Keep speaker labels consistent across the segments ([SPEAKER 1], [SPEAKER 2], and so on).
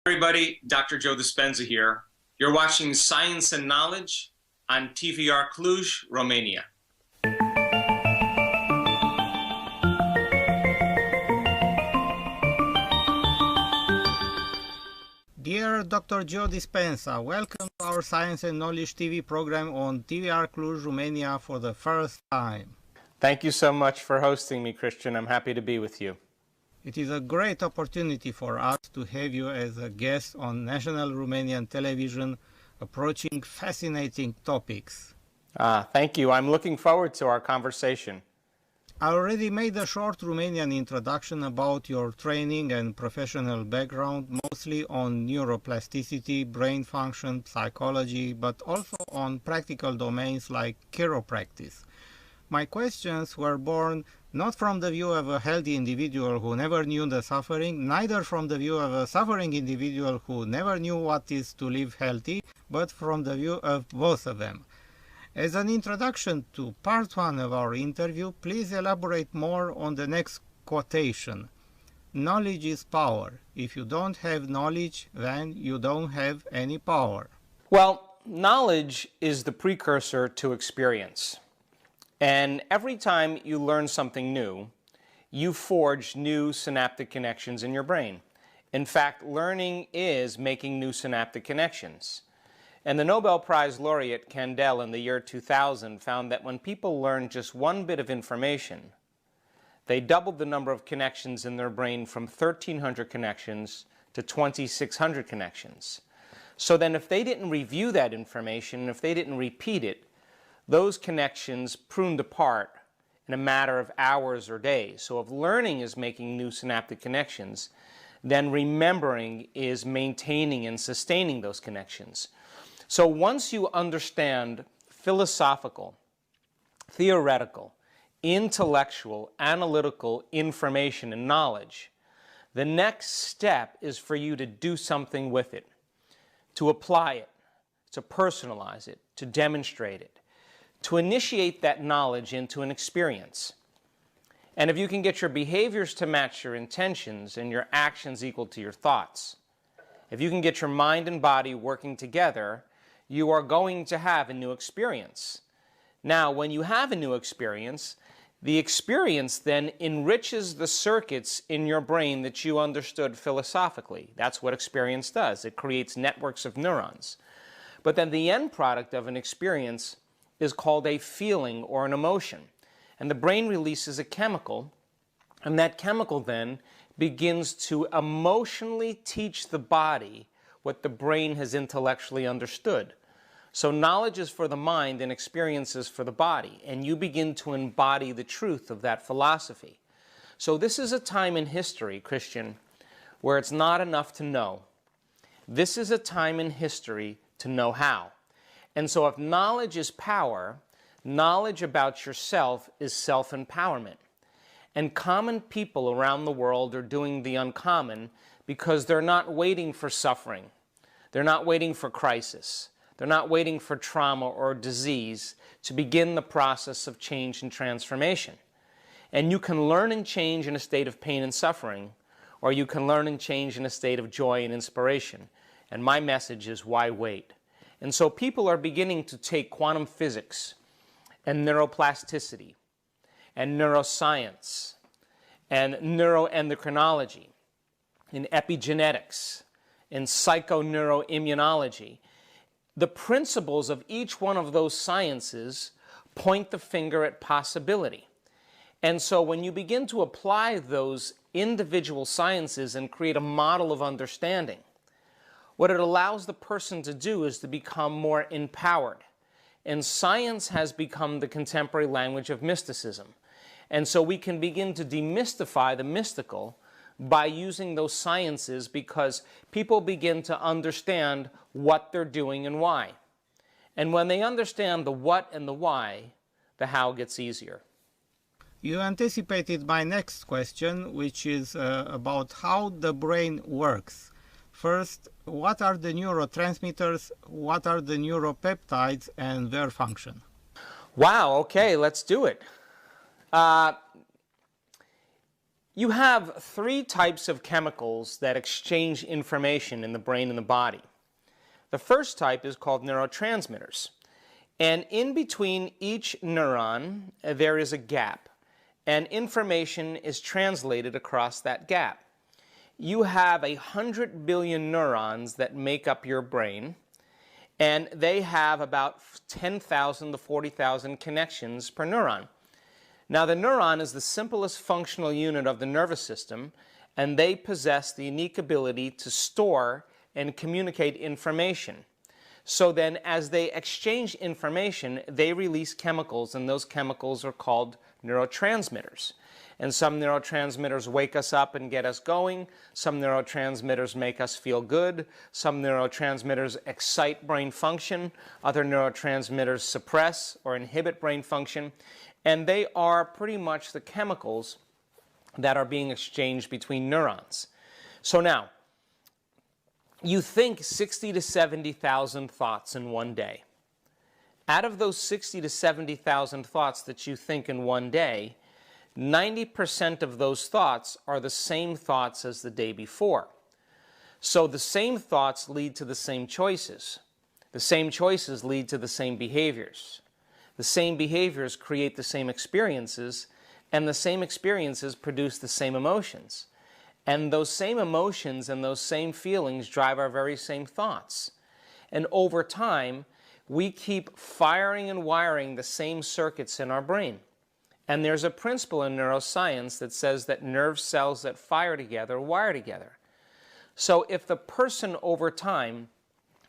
[SPEAKER 1] Everybody, Dr. Joe Dispenza here. You're watching Science and Knowledge on TVR Cluj, Romania.
[SPEAKER 2] Dear Dr. Joe Dispenza, welcome to our Science and Knowledge TV program on TVR Cluj, Romania for the first time.
[SPEAKER 3] Thank you so much for hosting me, Christian. I'm happy to be with you.
[SPEAKER 2] It is a great opportunity for us to have you as a guest on national Romanian television approaching fascinating topics.
[SPEAKER 3] Thank you. I'm looking forward to our conversation.
[SPEAKER 2] I already made a short Romanian introduction about your training and professional background, mostly on neuroplasticity, brain function, psychology, but also on practical domains like chiropractic. My questions were born not from the view of a healthy individual who never knew the suffering, neither from the view of a suffering individual who never knew what it is to live healthy, but from the view of both of them. As an introduction to part one of our interview, please elaborate more on the next quotation. Knowledge is power. If you don't have knowledge, then you don't have any power.
[SPEAKER 3] Well, knowledge is the precursor to experience. And every time you learn something new, you forge new synaptic connections in your brain. In fact, learning is making new synaptic connections. And the Nobel Prize laureate Kandel in the year 2000 found that when people learn just one bit of information, they doubled the number of connections in their brain from 1,300 connections to 2,600 connections. So then if they didn't review that information, if they didn't repeat it, those connections pruned apart in a matter of hours or days. So if learning is making new synaptic connections, then remembering is maintaining and sustaining those connections. So once you understand philosophical, theoretical, intellectual, analytical information and knowledge, the next step is for you to do something with it, to apply it, to personalize it, to demonstrate it, to initiate that knowledge into an experience. And if you can get your behaviors to match your intentions and your actions equal to your thoughts, if you can get your mind and body working together, you are going to have a new experience. Now, when you have a new experience, the experience then enriches the circuits in your brain that you understood philosophically. That's what experience does. It creates networks of neurons. But then the end product of an experience is called a feeling or an emotion. And the brain releases a chemical, and that chemical then begins to emotionally teach the body what the brain has intellectually understood. So knowledge is for the mind and experience is for the body, and you begin to embody the truth of that philosophy. So this is a time in history, Christian, where it's not enough to know. This is a time in history to know how. And so if knowledge is power, knowledge about yourself is self-empowerment. And common people around the world are doing the uncommon because they're not waiting for suffering. They're not waiting for crisis. They're not waiting for trauma or disease to begin the process of change and transformation. And you can learn and change in a state of pain and suffering, or you can learn and change in a state of joy and inspiration. And my message is, why wait? And so people are beginning to take quantum physics and neuroplasticity and neuroscience and neuroendocrinology and epigenetics and psychoneuroimmunology. The principles of each one of those sciences point the finger at possibility. And so when you begin to apply those individual sciences and create a model of understanding, what it allows the person to do is to become more empowered. And science has become the contemporary language of mysticism. And so we can begin to demystify the mystical by using those sciences because people begin to understand what they're doing and why. And when they understand the what and the why, the how gets easier.
[SPEAKER 2] You anticipated my next question, which is about how the brain works. First, what are the neurotransmitters, what are the neuropeptides, and their function?
[SPEAKER 3] Wow, okay, let's do it. You have three types of chemicals that exchange information in the brain and the body. The first type is called neurotransmitters. And in between each neuron, there is a gap. And information is translated across that gap. You have 100 billion neurons that make up your brain. And they have about 10,000 to 40,000 connections per neuron. Now, the neuron is the simplest functional unit of the nervous system, and they possess the unique ability to store and communicate information. So then, as they exchange information, they release chemicals, and those chemicals are called neurotransmitters. And some neurotransmitters wake us up and get us going. Some neurotransmitters make us feel good. Some neurotransmitters excite brain function. Other neurotransmitters suppress or inhibit brain function. And they are pretty much the chemicals that are being exchanged between neurons. So now, you think 60 to 70,000 thoughts in one day. Out of those 60 to 70,000 thoughts that you think in one day, 90% of those thoughts are the same thoughts as the day before. So the same thoughts lead to the same choices. The same choices lead to the same behaviors. The same behaviors create the same experiences, and the same experiences produce the same emotions. And those same emotions and those same feelings drive our very same thoughts. And over time, we keep firing and wiring the same circuits in our brain. And there's a principle in neuroscience that says that nerve cells that fire together wire together. So if the person over time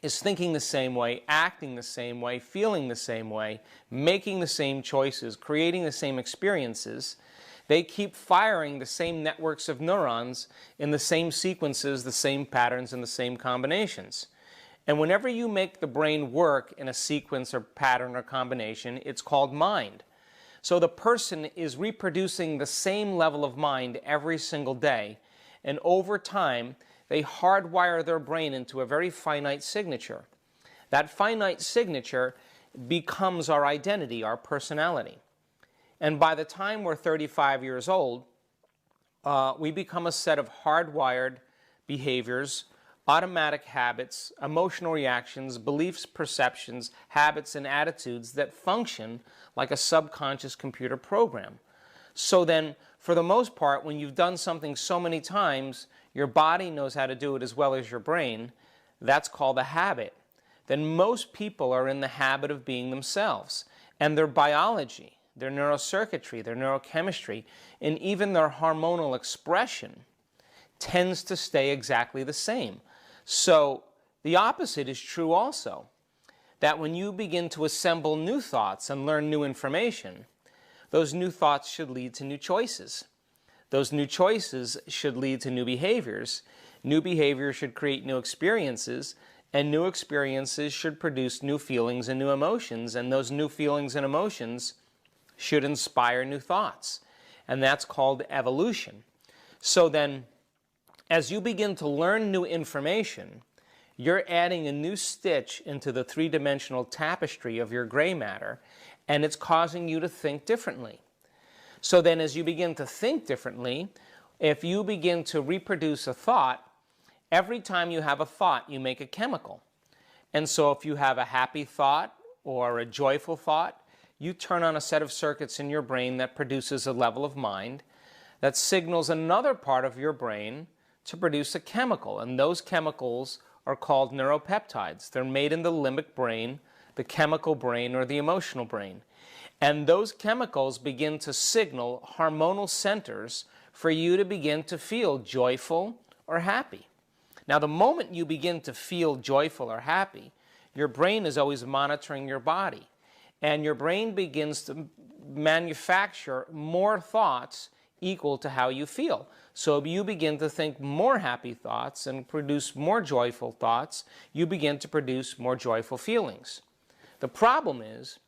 [SPEAKER 3] is thinking the same way, acting the same way, feeling the same way, making the same choices, creating the same experiences, they keep firing the same networks of neurons in the same sequences, the same patterns, and the same combinations. And whenever you make the brain work in a sequence or pattern or combination, it's called mind. So the person is reproducing the same level of mind every single day, and over time, they hardwire their brain into a very finite signature. That finite signature becomes our identity, our personality. And by the time we're 35 years old, we become a set of hardwired behaviors, automatic habits, emotional reactions, beliefs, perceptions, habits, and attitudes that function like a subconscious computer program. So then, for the most part, when you've done something so many times, your body knows how to do it as well as your brain. That's called a habit. Then most people are in the habit of being themselves. And their biology, their neurocircuitry, their neurochemistry, and even their hormonal expression tends to stay exactly the same. So the opposite is true also. That when you begin to assemble new thoughts and learn new information, those new thoughts should lead to new choices. Those new choices should lead to new behaviors. New behaviors should create new experiences, and new experiences should produce new feelings and new emotions, and those new feelings and emotions should inspire new thoughts. And that's called evolution. So then, as you begin to learn new information, you're adding a new stitch into the three-dimensional tapestry of your gray matter, and it's causing you to think differently. So then as you begin to think differently, if you begin to reproduce a thought, every time you have a thought, you make a chemical. And so if you have a happy thought or a joyful thought, you turn on a set of circuits in your brain that produces a level of mind that signals another part of your brain to produce a chemical. And those chemicals are called neuropeptides. They're made in the limbic brain, the chemical brain, or the emotional brain. And those chemicals begin to signal hormonal centers for you to begin to feel joyful or happy. Now, the moment you begin to feel joyful or happy, your brain is always monitoring your body. And your brain begins to manufacture more thoughts equal to how you feel. So if you begin to think more happy thoughts and produce more joyful thoughts, you begin to produce more joyful feelings. The problem is,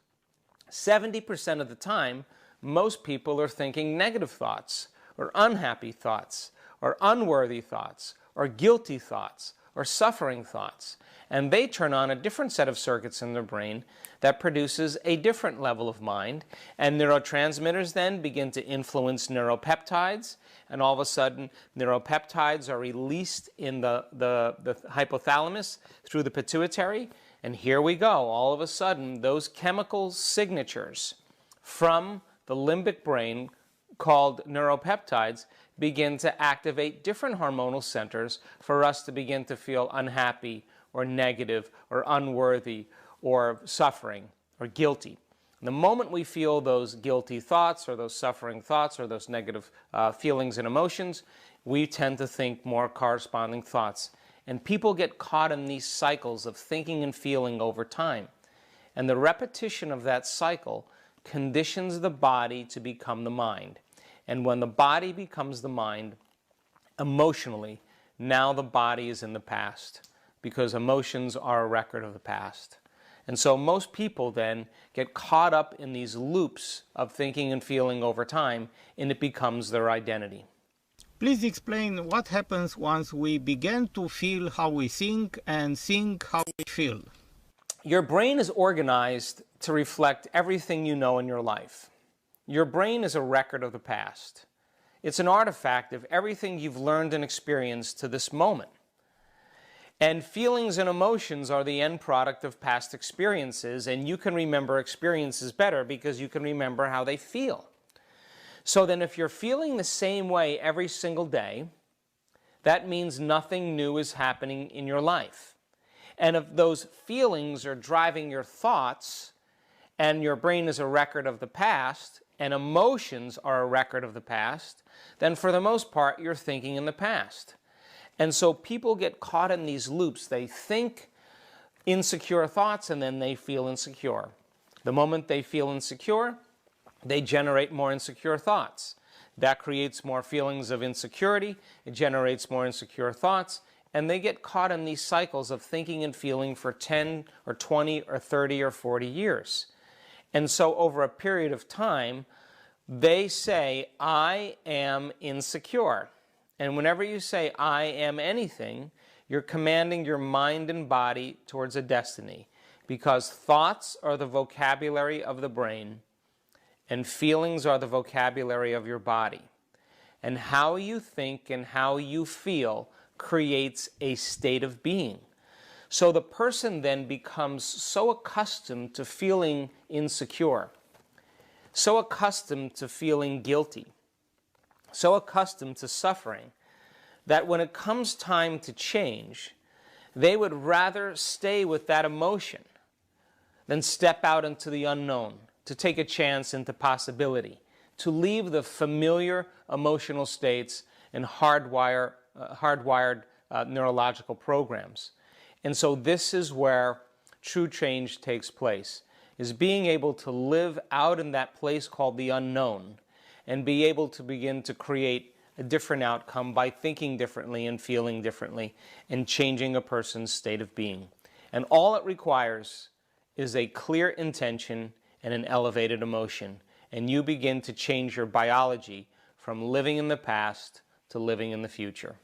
[SPEAKER 3] 70% of the time, most people are thinking negative thoughts, or unhappy thoughts, or unworthy thoughts, or guilty thoughts, or suffering thoughts. And they turn on a different set of circuits in their brain that produces a different level of mind. And neurotransmitters then begin to influence neuropeptides. And all of a sudden, neuropeptides are released in the hypothalamus through the pituitary. And here we go. All of a sudden, those chemical signatures from the limbic brain called neuropeptides begin to activate different hormonal centers for us to begin to feel unhappy or negative or unworthy or suffering or guilty. The moment we feel those guilty thoughts or those suffering thoughts or those negative feelings and emotions, we tend to think more corresponding thoughts. And people get caught in these cycles of thinking and feeling over time. And the repetition of that cycle conditions the body to become the mind. And when the body becomes the mind, emotionally, now the body is in the past, because emotions are a record of the past. And so most people then get caught up in these loops of thinking and feeling over time, and it becomes their identity.
[SPEAKER 2] Please explain what happens once we begin to feel how we think and think how we feel.
[SPEAKER 3] Your brain is organized to reflect everything you know in your life. Your brain is a record of the past. It's an artifact of everything you've learned and experienced to this moment. And feelings and emotions are the end product of past experiences, and you can remember experiences better because you can remember how they feel. So then if you're feeling the same way every single day, that means nothing new is happening in your life. And if those feelings are driving your thoughts, and your brain is a record of the past, and emotions are a record of the past, then for the most part, you're thinking in the past. And so people get caught in these loops. They think insecure thoughts, and then they feel insecure. The moment they feel insecure, they generate more insecure thoughts. That creates more feelings of insecurity. It generates more insecure thoughts. And they get caught in these cycles of thinking and feeling for 10 or 20 or 30 or 40 years. And so over a period of time, they say, I am insecure. And whenever you say, I am anything, you're commanding your mind and body towards a destiny. Because thoughts are the vocabulary of the brain, and feelings are the vocabulary of your body. And how you think and how you feel creates a state of being. So the person then becomes so accustomed to feeling insecure, so accustomed to feeling guilty, so accustomed to suffering, that when it comes time to change, they would rather stay with that emotion than step out into the unknown, to take a chance into possibility, to leave the familiar emotional states and hardwired neurological programs. And so this is where true change takes place, is being able to live out in that place called the unknown and be able to begin to create a different outcome by thinking differently and feeling differently and changing a person's state of being. And all it requires is a clear intention and an elevated emotion. And you begin to change your biology from living in the past to living in the future.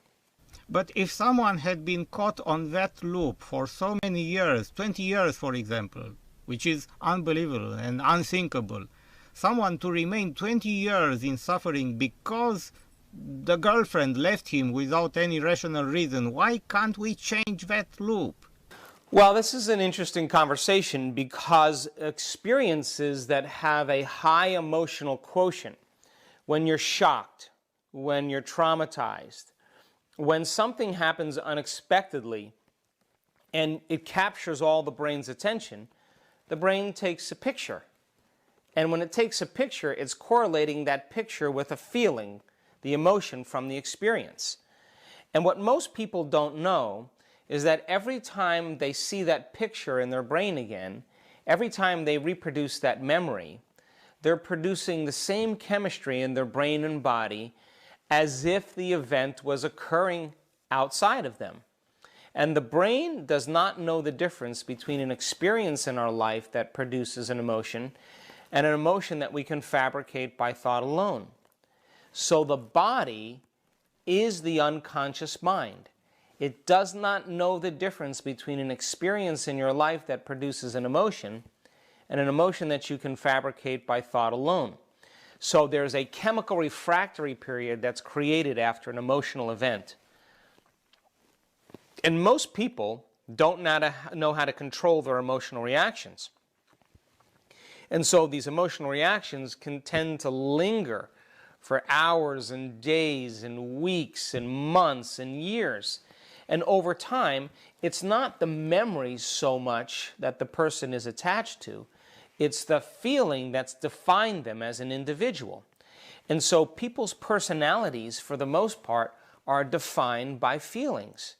[SPEAKER 2] But if someone had been caught on that loop for so many years, 20 years for example, which is unbelievable and unthinkable, someone to remain 20 years in suffering because the girlfriend left him without any rational reason, why can't we change that loop?
[SPEAKER 3] Well, this is an interesting conversation because experiences that have a high emotional quotient, when you're shocked, when you're traumatized, when something happens unexpectedly and it captures all the brain's attention, the brain takes a picture. And when it takes a picture, it's correlating that picture with a feeling, the emotion from the experience. And what most people don't know is that every time they see that picture in their brain again, every time they reproduce that memory, they're producing the same chemistry in their brain and body as if the event was occurring outside of them. And the brain does not know the difference between an experience in our life that produces an emotion and an emotion that we can fabricate by thought alone. So the body is the unconscious mind. it does not know the difference between an experience in your life that produces an emotion and an emotion that you can fabricate by thought alone. So there's a chemical refractory period that's created after an emotional event. And most people don't know how to control their emotional reactions. And so these emotional reactions can tend to linger for hours and days and weeks and months and years. And over time, it's not the memories so much that the person is attached to, it's the feeling that's defined them as an individual. And so people's personalities, for the most part, are defined by feelings.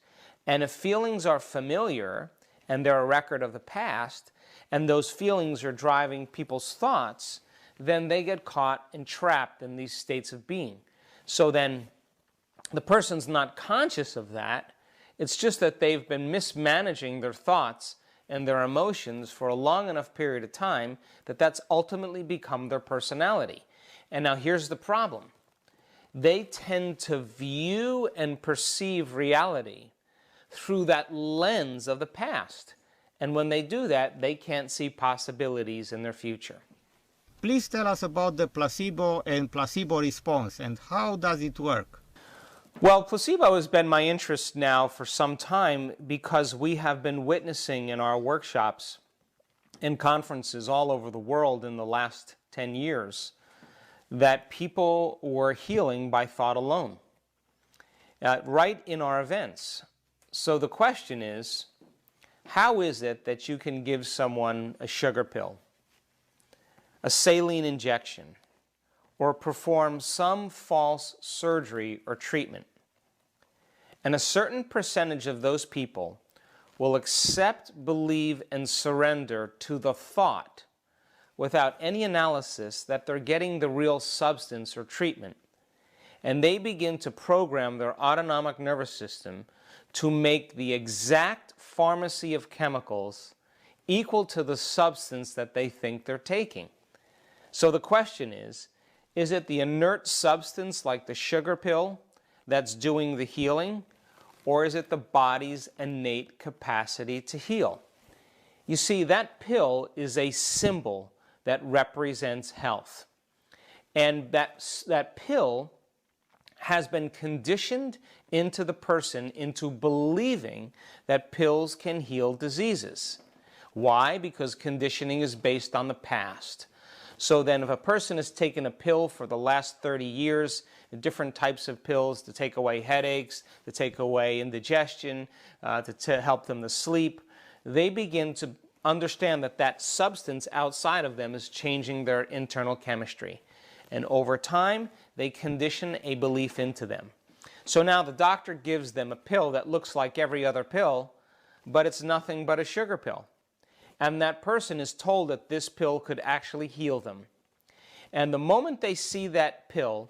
[SPEAKER 3] And if feelings are familiar and they're a record of the past, and those feelings are driving people's thoughts, then they get caught and trapped in these states of being. So then the person's not conscious of that. It's just that they've been mismanaging their thoughts and their emotions for a long enough period of time that that's ultimately become their personality. And now here's the problem. They tend to view and perceive reality through that lens of the past. And when they do that, they can't see possibilities in their future.
[SPEAKER 2] Please tell us about the placebo and placebo response and how does it work?
[SPEAKER 3] Well, placebo has been my interest now for some time because we have been witnessing in our workshops and conferences all over the world in the last 10 years that people were healing by thought alone, right in our events. So the question is, how is it that you can give someone a sugar pill, a saline injection, or perform some false surgery or treatment, and a certain percentage of those people will accept, believe, and surrender to the thought without any analysis that they're getting the real substance or treatment, and they begin to program their autonomic nervous system to make the exact pharmacy of chemicals equal to the substance that they think they're taking. So the question is it the inert substance like the sugar pill that's doing the healing, or is it the body's innate capacity to heal? You see, that pill is a symbol that represents health. And that pill has been conditioned into the person into believing that pills can heal diseases. Why? Because conditioning is based on the past. So then if a person has taken a pill for the last 30 years, different types of pills to take away headaches, to take away indigestion, to help them to sleep, they begin to understand that that substance outside of them is changing their internal chemistry. And over time, they condition a belief into them. So now the doctor gives them a pill that looks like every other pill, but it's nothing but a sugar pill. And that person is told that this pill could actually heal them. And the moment they see that pill,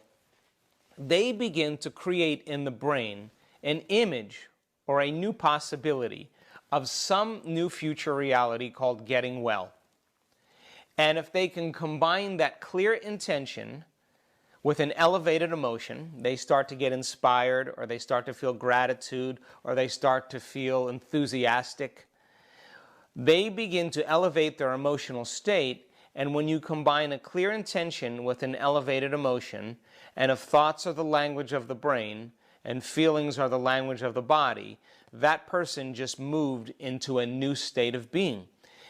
[SPEAKER 3] they begin to create in the brain an image or a new possibility of some new future reality called getting well. And if they can combine that clear intention with an elevated emotion, they start to get inspired, or they start to feel gratitude, or they start to feel enthusiastic. They begin to elevate their emotional state, and when you combine a clear intention with an elevated emotion, and if thoughts are the language of the brain, and feelings are the language of the body, that person just moved into a new state of being.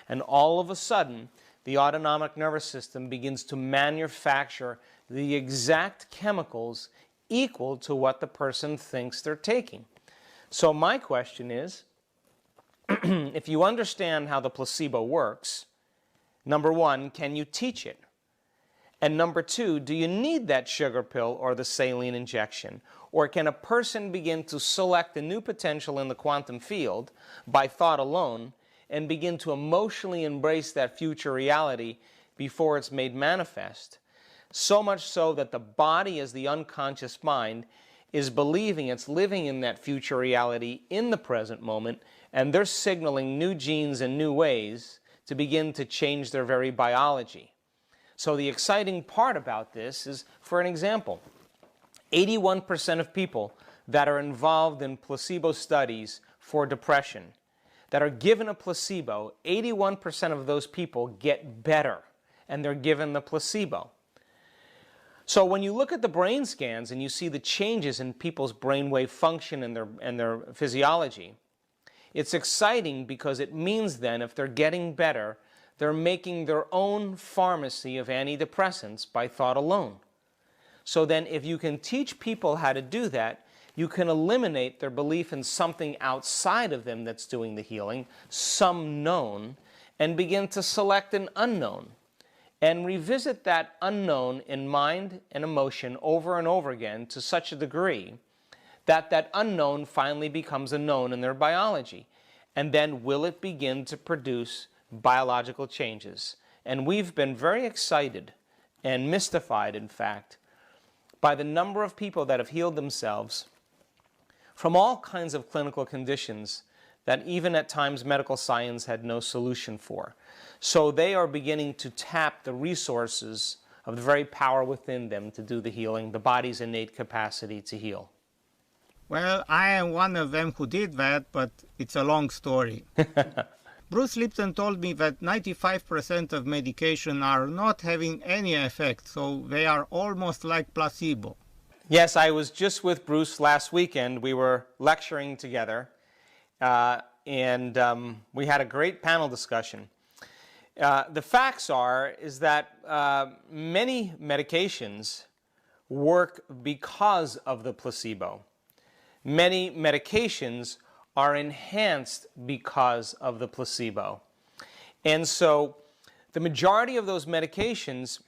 [SPEAKER 3] And all of a sudden, the autonomic nervous system begins to manufacture the exact chemicals equal to what the person thinks they're taking. So my question is, if you understand how the placebo works, number one, can you teach it? And number two, do you need that sugar pill or the saline injection? Or can a person begin to select a new potential in the quantum field by thought alone and begin to emotionally embrace that future reality before it's made manifest? So much so that the body, as the unconscious mind, is believing it's living in that future reality in the present moment, and they're signaling new genes and new ways to begin to change their very biology. So the exciting part about this is, for an example, 81% of people that are involved in placebo studies for depression, that are given a placebo, 81% of those people get better, and they're given the placebo. So when you look at the brain scans and you see the changes in people's brainwave function and their physiology, it's exciting because it means then if they're getting better, they're making their own pharmacy of antidepressants by thought alone. So then if you can teach people how to do that, you can eliminate their belief in something outside of them that's doing the healing, some known, and begin to select an unknown. And revisit that unknown in mind and emotion over and over again to such a degree that that unknown finally becomes a known in their biology. And then will it begin to produce biological changes? And we've been very excited and mystified, in fact, by the number of people that have healed themselves from all kinds of clinical conditions that even at times medical science had no solution for. So they are beginning to tap the resources of the very power within them to do the healing, the body's innate capacity to heal.
[SPEAKER 2] Well, I am one of them who did that, but it's a long story. Bruce Lipton told me that 95% of medication are not having any effect, so they are almost like placebo.
[SPEAKER 3] Yes, I was just with Bruce last weekend. We were lecturing together, and we had a great panel discussion. The facts is that many medications work because of the placebo. Many medications are enhanced because of the placebo. And so the majority of those medications,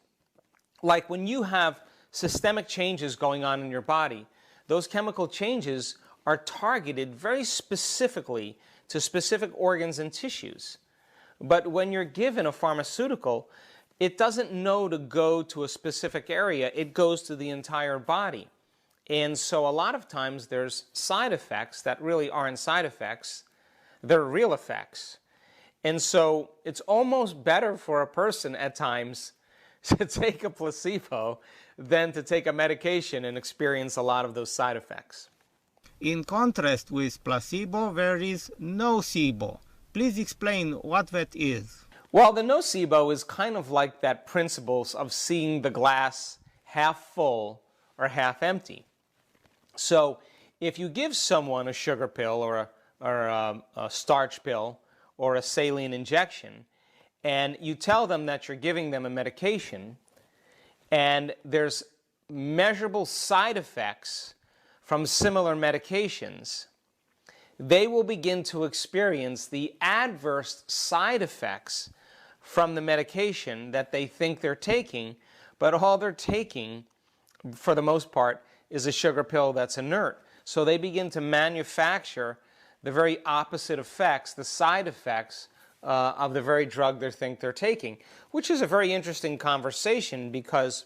[SPEAKER 3] like when you have systemic changes going on in your body, those chemical changes are targeted very specifically to specific organs and tissues. But when you're given a pharmaceutical, it doesn't know to go to a specific area, it goes to the entire body. And so a lot of times there's side effects that really aren't side effects, they're real effects. And so it's almost better for a person at times to take a placebo than to take a medication and experience a lot of those side effects.
[SPEAKER 2] In contrast with placebo, there is nocebo. Please explain what that is.
[SPEAKER 3] Well, the nocebo is kind of like that principle of seeing the glass half full or half empty. So if you give someone a sugar pill or a starch pill or a saline injection, and you tell them that you're giving them a medication, and there's measurable side effects from similar medications, they will begin to experience the adverse side effects from the medication that they think they're taking, but all they're taking, for the most part, is a sugar pill that's inert. So they begin to manufacture the very opposite effects, the side effects of the very drug they think they're taking, which is a very interesting conversation because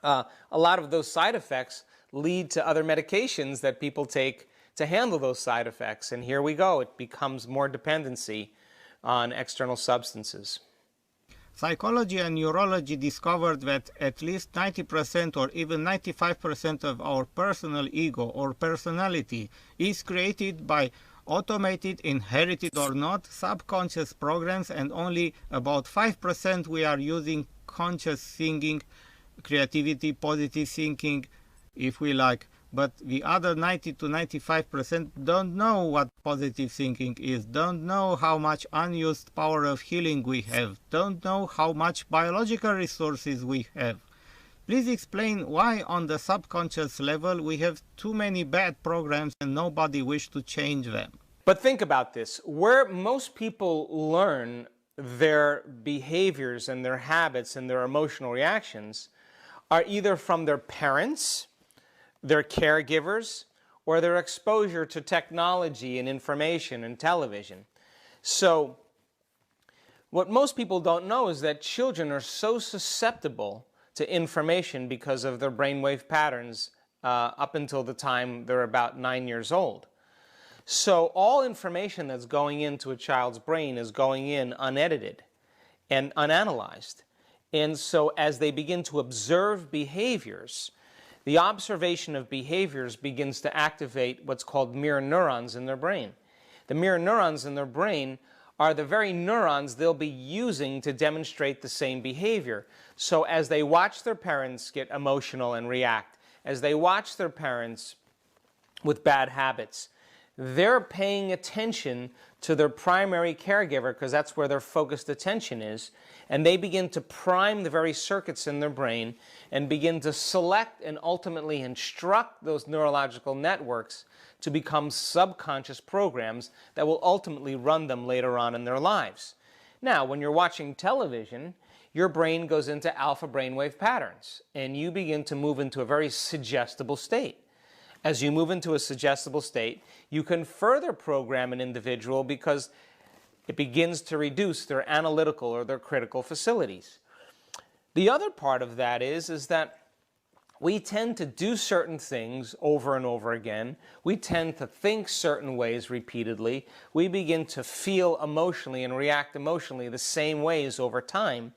[SPEAKER 3] a lot of those side effects lead to other medications that people take to handle those side effects. And here we go. It becomes more dependency on external substances.
[SPEAKER 2] Psychology and neurology discovered that at least 90% or even 95% of our personal ego or personality is created by automated, inherited or not, subconscious programs, and only about 5% we are using conscious thinking, creativity, positive thinking, if we like. But the other 90 to 95% don't know what positive thinking is, don't know how much unused power of healing we have, don't know how much biological resources we have. Please explain why on the subconscious level we have too many bad programs and nobody wishes to change them.
[SPEAKER 3] But think about this. Where most people learn their behaviors and their habits and their emotional reactions are either from their parents, their caregivers, or their exposure to technology and information and television. So what most people don't know is that children are so susceptible to information because of their brainwave patterns up until the time they're about 9 years old. So all information that's going into a child's brain is going in unedited and unanalyzed. And so as they begin to observe behaviors, the observation of behaviors begins to activate what's called mirror neurons in their brain. The mirror neurons in their brain are the very neurons they'll be using to demonstrate the same behavior. So as they watch their parents get emotional and react, as they watch their parents with bad habits, they're paying attention to their primary caregiver because that's where their focused attention is, and they begin to prime the very circuits in their brain and begin to select and ultimately instruct those neurological networks to become subconscious programs that will ultimately run them later on in their lives. Now, when you're watching television, your brain goes into alpha brainwave patterns, and you begin to move into a very suggestible state. As you move into a suggestible state, you can further program an individual because it begins to reduce their analytical or their critical facilities. The other part of that is that we tend to do certain things over and over again. We tend to think certain ways repeatedly. We begin to feel emotionally and react emotionally the same ways over time.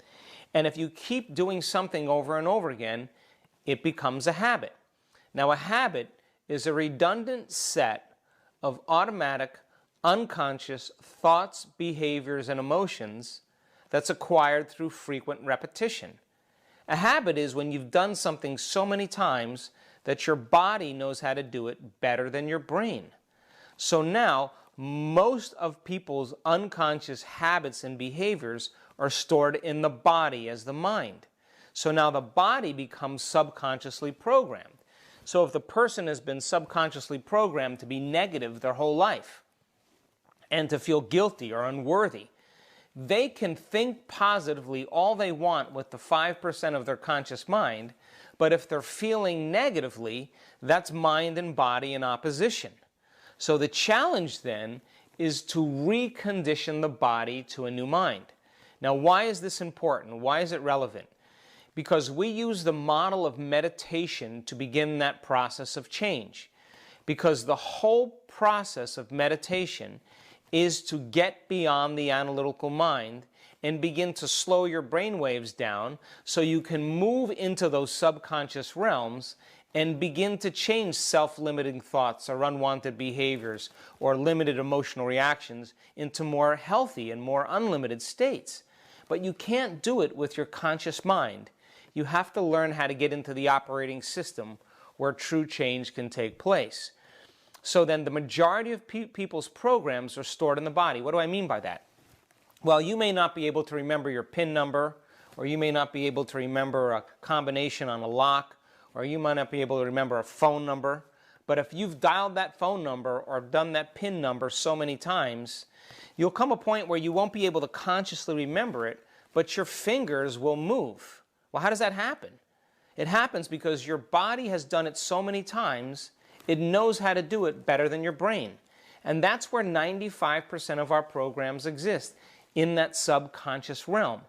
[SPEAKER 3] And if you keep doing something over and over again, it becomes a habit. Now, a habit is a redundant set of automatic, unconscious thoughts, behaviors, and emotions that's acquired through frequent repetition. A habit is when you've done something so many times that your body knows how to do it better than your brain. So now, most of people's unconscious habits and behaviors are stored in the body as the mind. So now the body becomes subconsciously programmed. So if the person has been subconsciously programmed to be negative their whole life and to feel guilty or unworthy, they can think positively all they want with the 5% of their conscious mind, but if they're feeling negatively, that's mind and body in opposition. So the challenge then is to recondition the body to a new mind. Now, why is this important? Why is it relevant? Because we use the model of meditation to begin that process of change. Because the whole process of meditation is to get beyond the analytical mind and begin to slow your brain waves down so you can move into those subconscious realms and begin to change self-limiting thoughts or unwanted behaviors or limited emotional reactions into more healthy and more unlimited states. But you can't do it with your conscious mind. You have to learn how to get into the operating system where true change can take place. So then the majority of people's programs are stored in the body. What do I mean by that? Well, you may not be able to remember your PIN number, or you may not be able to remember a combination on a lock, or you might not be able to remember a phone number. But if you've dialed that phone number or done that PIN number so many times, you'll come a point where you won't be able to consciously remember it, but your fingers will move. Well, how does that happen? It happens because your body has done it so many times, it knows how to do it better than your brain. And that's where 95% of our programs exist, in that subconscious realm.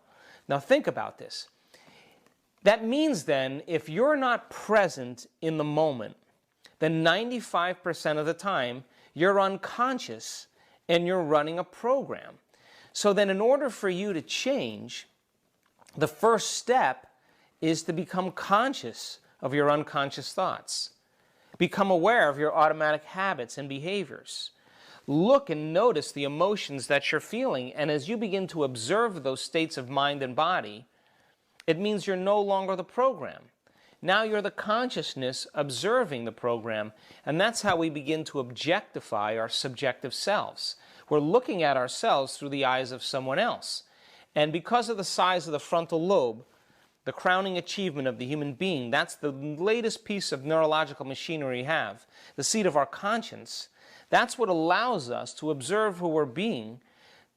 [SPEAKER 3] Now think about this. That means then, if you're not present in the moment, then 95% of the time, you're unconscious and you're running a program. So then in order for you to change, the first step is to become conscious of your unconscious thoughts. Become aware of your automatic habits and behaviors. Look and notice the emotions that you're feeling, and as you begin to observe those states of mind and body, it means you're no longer the program. Now you're the consciousness observing the program, and that's how we begin to objectify our subjective selves. We're looking at ourselves through the eyes of someone else. And because of the size of the frontal lobe, the crowning achievement of the human being, that's the latest piece of neurological machinery we have, the seat of our conscience. That's what allows us to observe who we're being,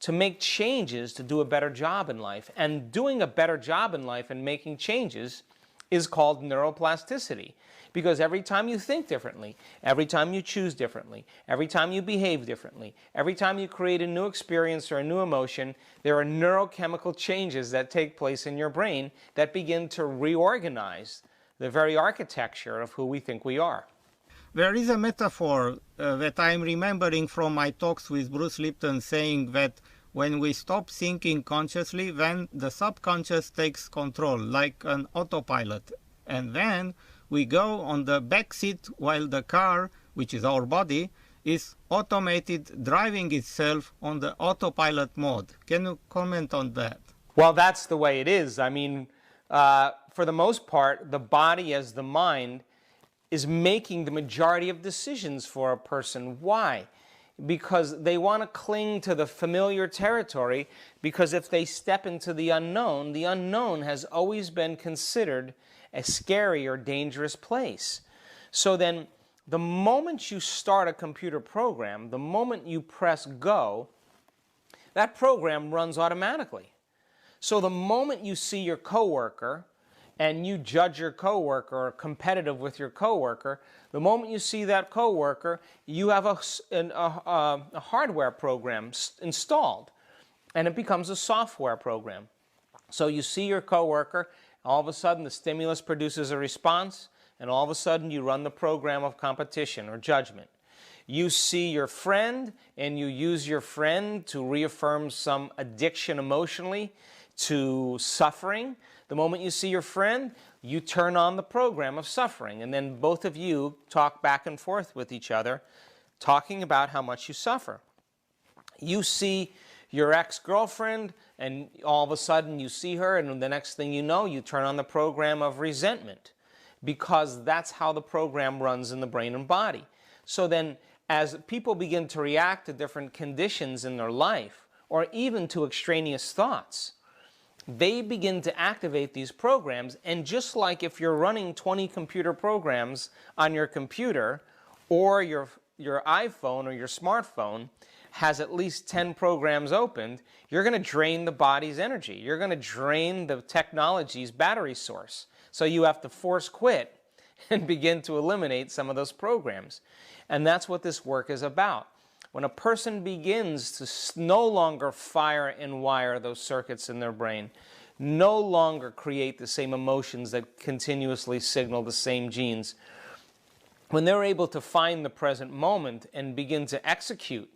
[SPEAKER 3] to make changes to do a better job in life. And doing a better job in life and making changes is called neuroplasticity. Because every time you think differently, every time you choose differently, every time you behave differently, every time you create a new experience or a new emotion, there are neurochemical changes that take place in your brain that begin to reorganize the very architecture of who we think we are.
[SPEAKER 2] There is a metaphor that I'm remembering from my talks with Bruce Lipton, saying that when we stop thinking consciously, then the subconscious takes control, like an autopilot. And then we go on the back seat while the car, which is our body, is automated, driving itself on the autopilot mode. Can you comment on that?
[SPEAKER 3] Well, that's the way it is. I mean, for the most part, the body as the mind is making the majority of decisions for a person. Why? Because they want to cling to the familiar territory, because if they step into the unknown has always been considered a scary or dangerous place. So then, the moment you start a computer program, the moment you press go, that program runs automatically. So the moment you see your coworker and you judge your coworker or are competitive with your coworker, the moment you see that coworker, you have a hardware program installed, and it becomes a software program. So you see your coworker, all of a sudden the stimulus produces a response, and all of a sudden you run the program of competition or judgment. You see your friend, and you use your friend to reaffirm some addiction emotionally to suffering. The moment you see your friend, you turn on the program of suffering, and then both of you talk back and forth with each other, talking about how much you suffer. You see your ex-girlfriend, and all of a sudden you see her, and the next thing you know, you turn on the program of resentment, because that's how the program runs in the brain and body. So then, as people begin to react to different conditions in their life, or even to extraneous thoughts, they begin to activate these programs. And just like if you're running 20 computer programs on your computer, or your iPhone or your smartphone has at least 10 programs opened, you're going to drain the body's energy. You're going to drain the technology's battery source. So you have to force quit and begin to eliminate some of those programs. And that's what this work is about. When a person begins to no longer fire and wire those circuits in their brain, no longer create the same emotions that continuously signal the same genes, when they're able to find the present moment and begin to execute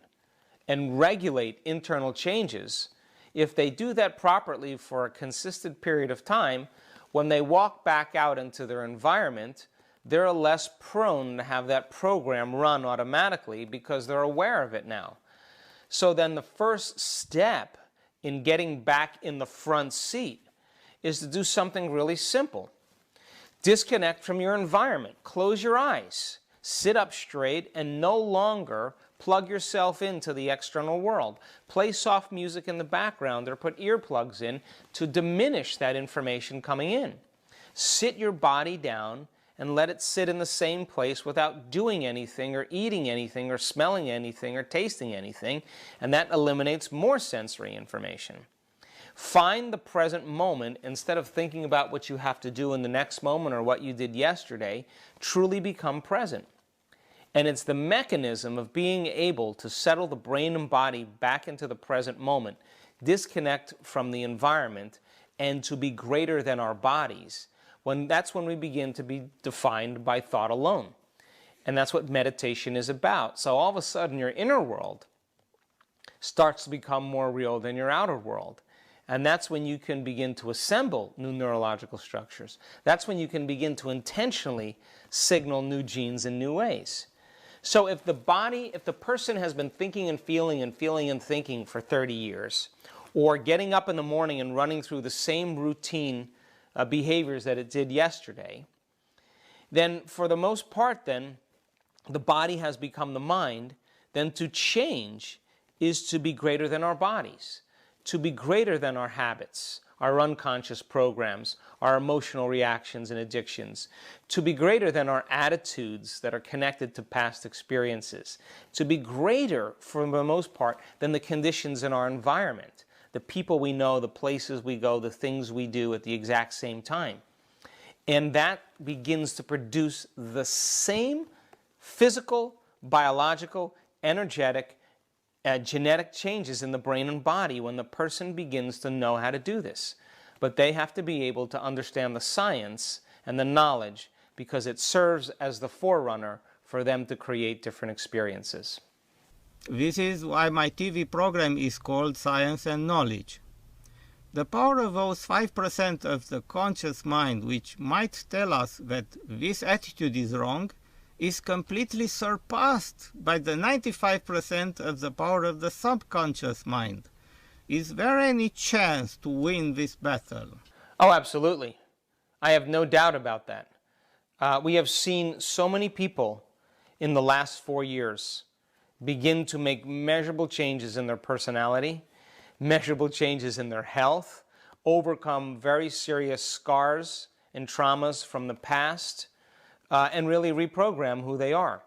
[SPEAKER 3] and regulate internal changes, if they do that properly for a consistent period of time, when they walk back out into their environment, they're less prone to have that program run automatically because they're aware of it now. So then the first step in getting back in the front seat is to do something really simple. Disconnect from your environment. Close your eyes. Sit up straight and no longer plug yourself into the external world. Play soft music in the background or put earplugs in to diminish that information coming in. Sit your body down and let it sit in the same place without doing anything or eating anything or smelling anything or tasting anything, and that eliminates more sensory information. Find the present moment instead of thinking about what you have to do in the next moment or what you did yesterday. Truly become present. And it's the mechanism of being able to settle the brain and body back into the present moment, disconnect from the environment, and to be greater than our bodies. That's when we begin to be defined by thought alone. And that's what meditation is about. So all of a sudden your inner world starts to become more real than your outer world. And that's when you can begin to assemble new neurological structures. That's when you can begin to intentionally signal new genes in new ways. So if the person has been thinking and feeling and feeling and thinking for 30 years, or getting up in the morning and running through the same routine behaviors that it did yesterday, then for the most part then, the body has become the mind. Then to change is to be greater than our bodies, to be greater than our habits, our unconscious programs, our emotional reactions and addictions, to be greater than our attitudes that are connected to past experiences, to be greater, for the most part, than the conditions in our environment, the people we know, the places we go, the things we do at the exact same time. And that begins to produce the same physical, biological, energetic, genetic changes in the brain and body when the person begins to know how to do this. But they have to be able to understand the science and the knowledge, because it serves as the forerunner for them to create different experiences.
[SPEAKER 2] This is why my TV program is called Science and Knowledge. The power of those 5% of the conscious mind which might tell us that this attitude is wrong is completely surpassed by the 95% of the power of the subconscious mind. Is there any chance to win this battle?
[SPEAKER 3] Oh, absolutely. I have no doubt about that. We have seen so many people in the last 4 years begin to make measurable changes in their personality, measurable changes in their health, overcome very serious scars and traumas from the past, and really reprogram who they are.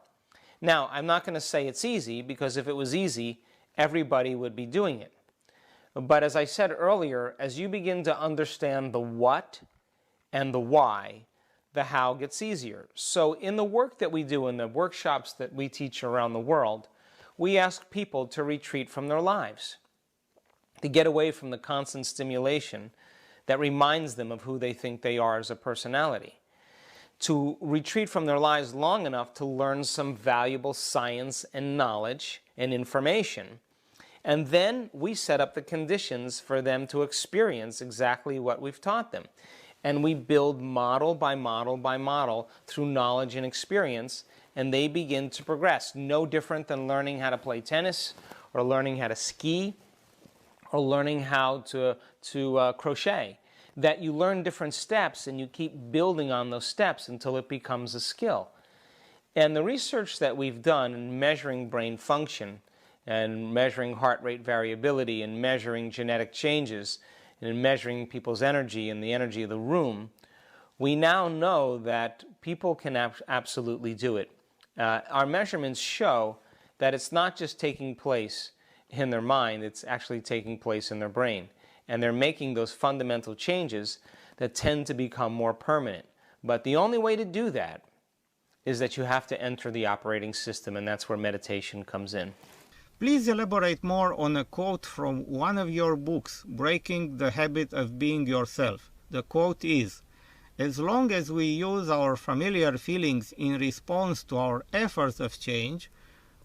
[SPEAKER 3] Now, I'm not going to say it's easy, because if it was easy, everybody would be doing it. But as I said earlier, as you begin to understand the what and the why, the how gets easier. So in the work that we do, in the workshops that we teach around the world, we ask people to retreat from their lives, to get away from the constant stimulation that reminds them of who they think they are as a personality, to retreat from their lives long enough to learn some valuable science and knowledge and information. And then we set up the conditions for them to experience exactly what we've taught them. And we build model by model by model through knowledge and experience, and they begin to progress. No different than learning how to play tennis, or learning how to ski, or learning how to crochet. That you learn different steps and you keep building on those steps until it becomes a skill. And the research that we've done in measuring brain function, and measuring heart rate variability, and measuring genetic changes, and in measuring people's energy and the energy of the room, we now know that people can absolutely do it. Our measurements show that it's not just taking place in their mind, it's actually taking place in their brain. And they're making those fundamental changes that tend to become more permanent. But the only way to do that is that you have to enter the operating system, and that's where meditation comes in.
[SPEAKER 2] Please elaborate more on a quote from one of your books, Breaking the Habit of Being Yourself. The quote is, "As long as we use our familiar feelings in response to our efforts of change,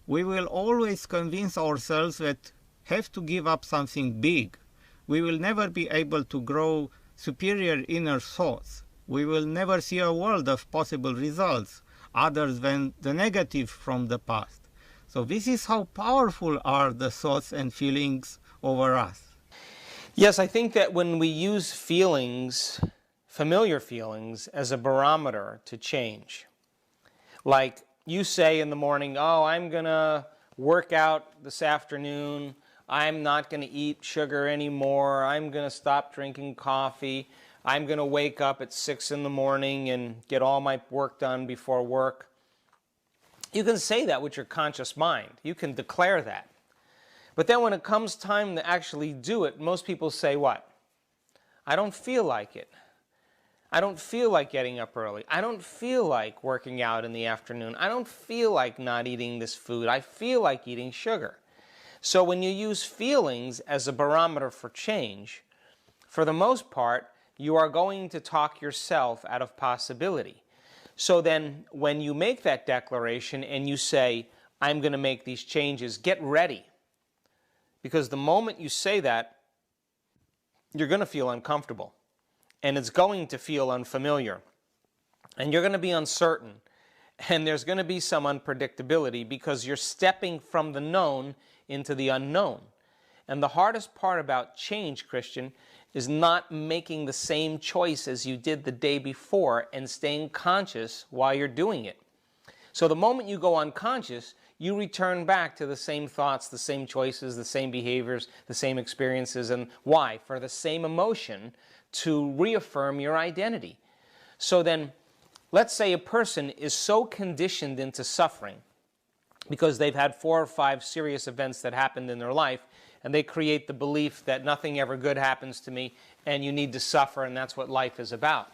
[SPEAKER 2] we will always convince ourselves that have to give up something big. We will never be able to grow superior inner thoughts. We will never see a world of possible results other than the negative from the past." So this is how powerful are the thoughts and feelings over us.
[SPEAKER 3] Yes, I think that when we use feelings, familiar feelings, as a barometer to change, like you say in the morning, oh, I'm going to work out this afternoon, I'm not going to eat sugar anymore, I'm going to stop drinking coffee, I'm going to wake up at 6 in the morning and get all my work done before work. You can say that with your conscious mind. You can declare that. But then when it comes time to actually do it, most people say what? I don't feel like it. I don't feel like getting up early. I don't feel like working out in the afternoon. I don't feel like not eating this food. I feel like eating sugar. So when you use feelings as a barometer for change, for the most part, you are going to talk yourself out of possibility. So then when you make that declaration and you say, I'm going to make these changes, get ready. Because the moment you say that, you're going to feel uncomfortable. And it's going to feel unfamiliar. And you're going to be uncertain. And there's going to be some unpredictability because you're stepping from the known into the unknown. And the hardest part about change, Christian, is not making the same choice as you did the day before and staying conscious while you're doing it. So the moment you go unconscious, you return back to the same thoughts, the same choices, the same behaviors, the same experiences. And why? For the same emotion to reaffirm your identity. So then, let's say a person is so conditioned into suffering because they've had 4 or 5 serious events that happened in their life, and they create the belief that nothing ever good happens to me and you need to suffer, and that's what life is about.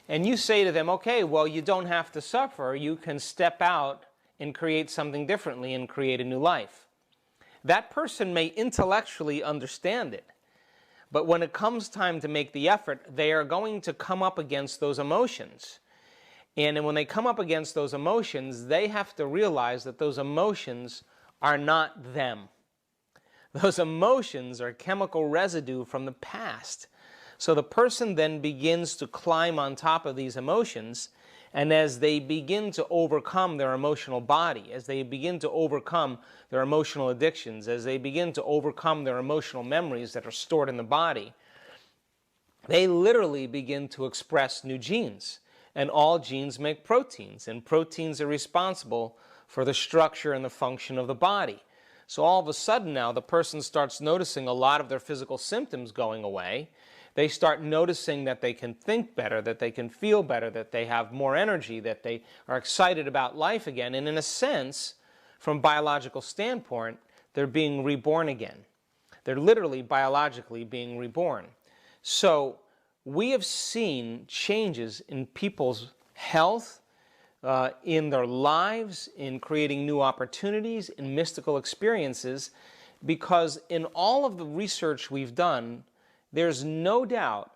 [SPEAKER 3] And you say to them, okay, well, you don't have to suffer. You can step out and create something differently and create a new life. That person may intellectually understand it, but when it comes time to make the effort, they are going to come up against those emotions. And when they come up against those emotions, they have to realize that those emotions are not them. Those emotions are chemical residue from the past. So the person then begins to climb on top of these emotions, and as they begin to overcome their emotional body, as they begin to overcome their emotional addictions, as they begin to overcome their emotional memories that are stored in the body, they literally begin to express new genes. And all genes make proteins, and proteins are responsible for the structure and the function of the body. So all of a sudden now the person starts noticing a lot of their physical symptoms going away. They start noticing that they can think better, that they can feel better, that they have more energy, that they are excited about life again. And in a sense, from a biological standpoint, they're being reborn again. They're literally biologically being reborn. So we have seen changes in people's health, in their lives, in creating new opportunities, in mystical experiences, because in all of the research we've done, there's no doubt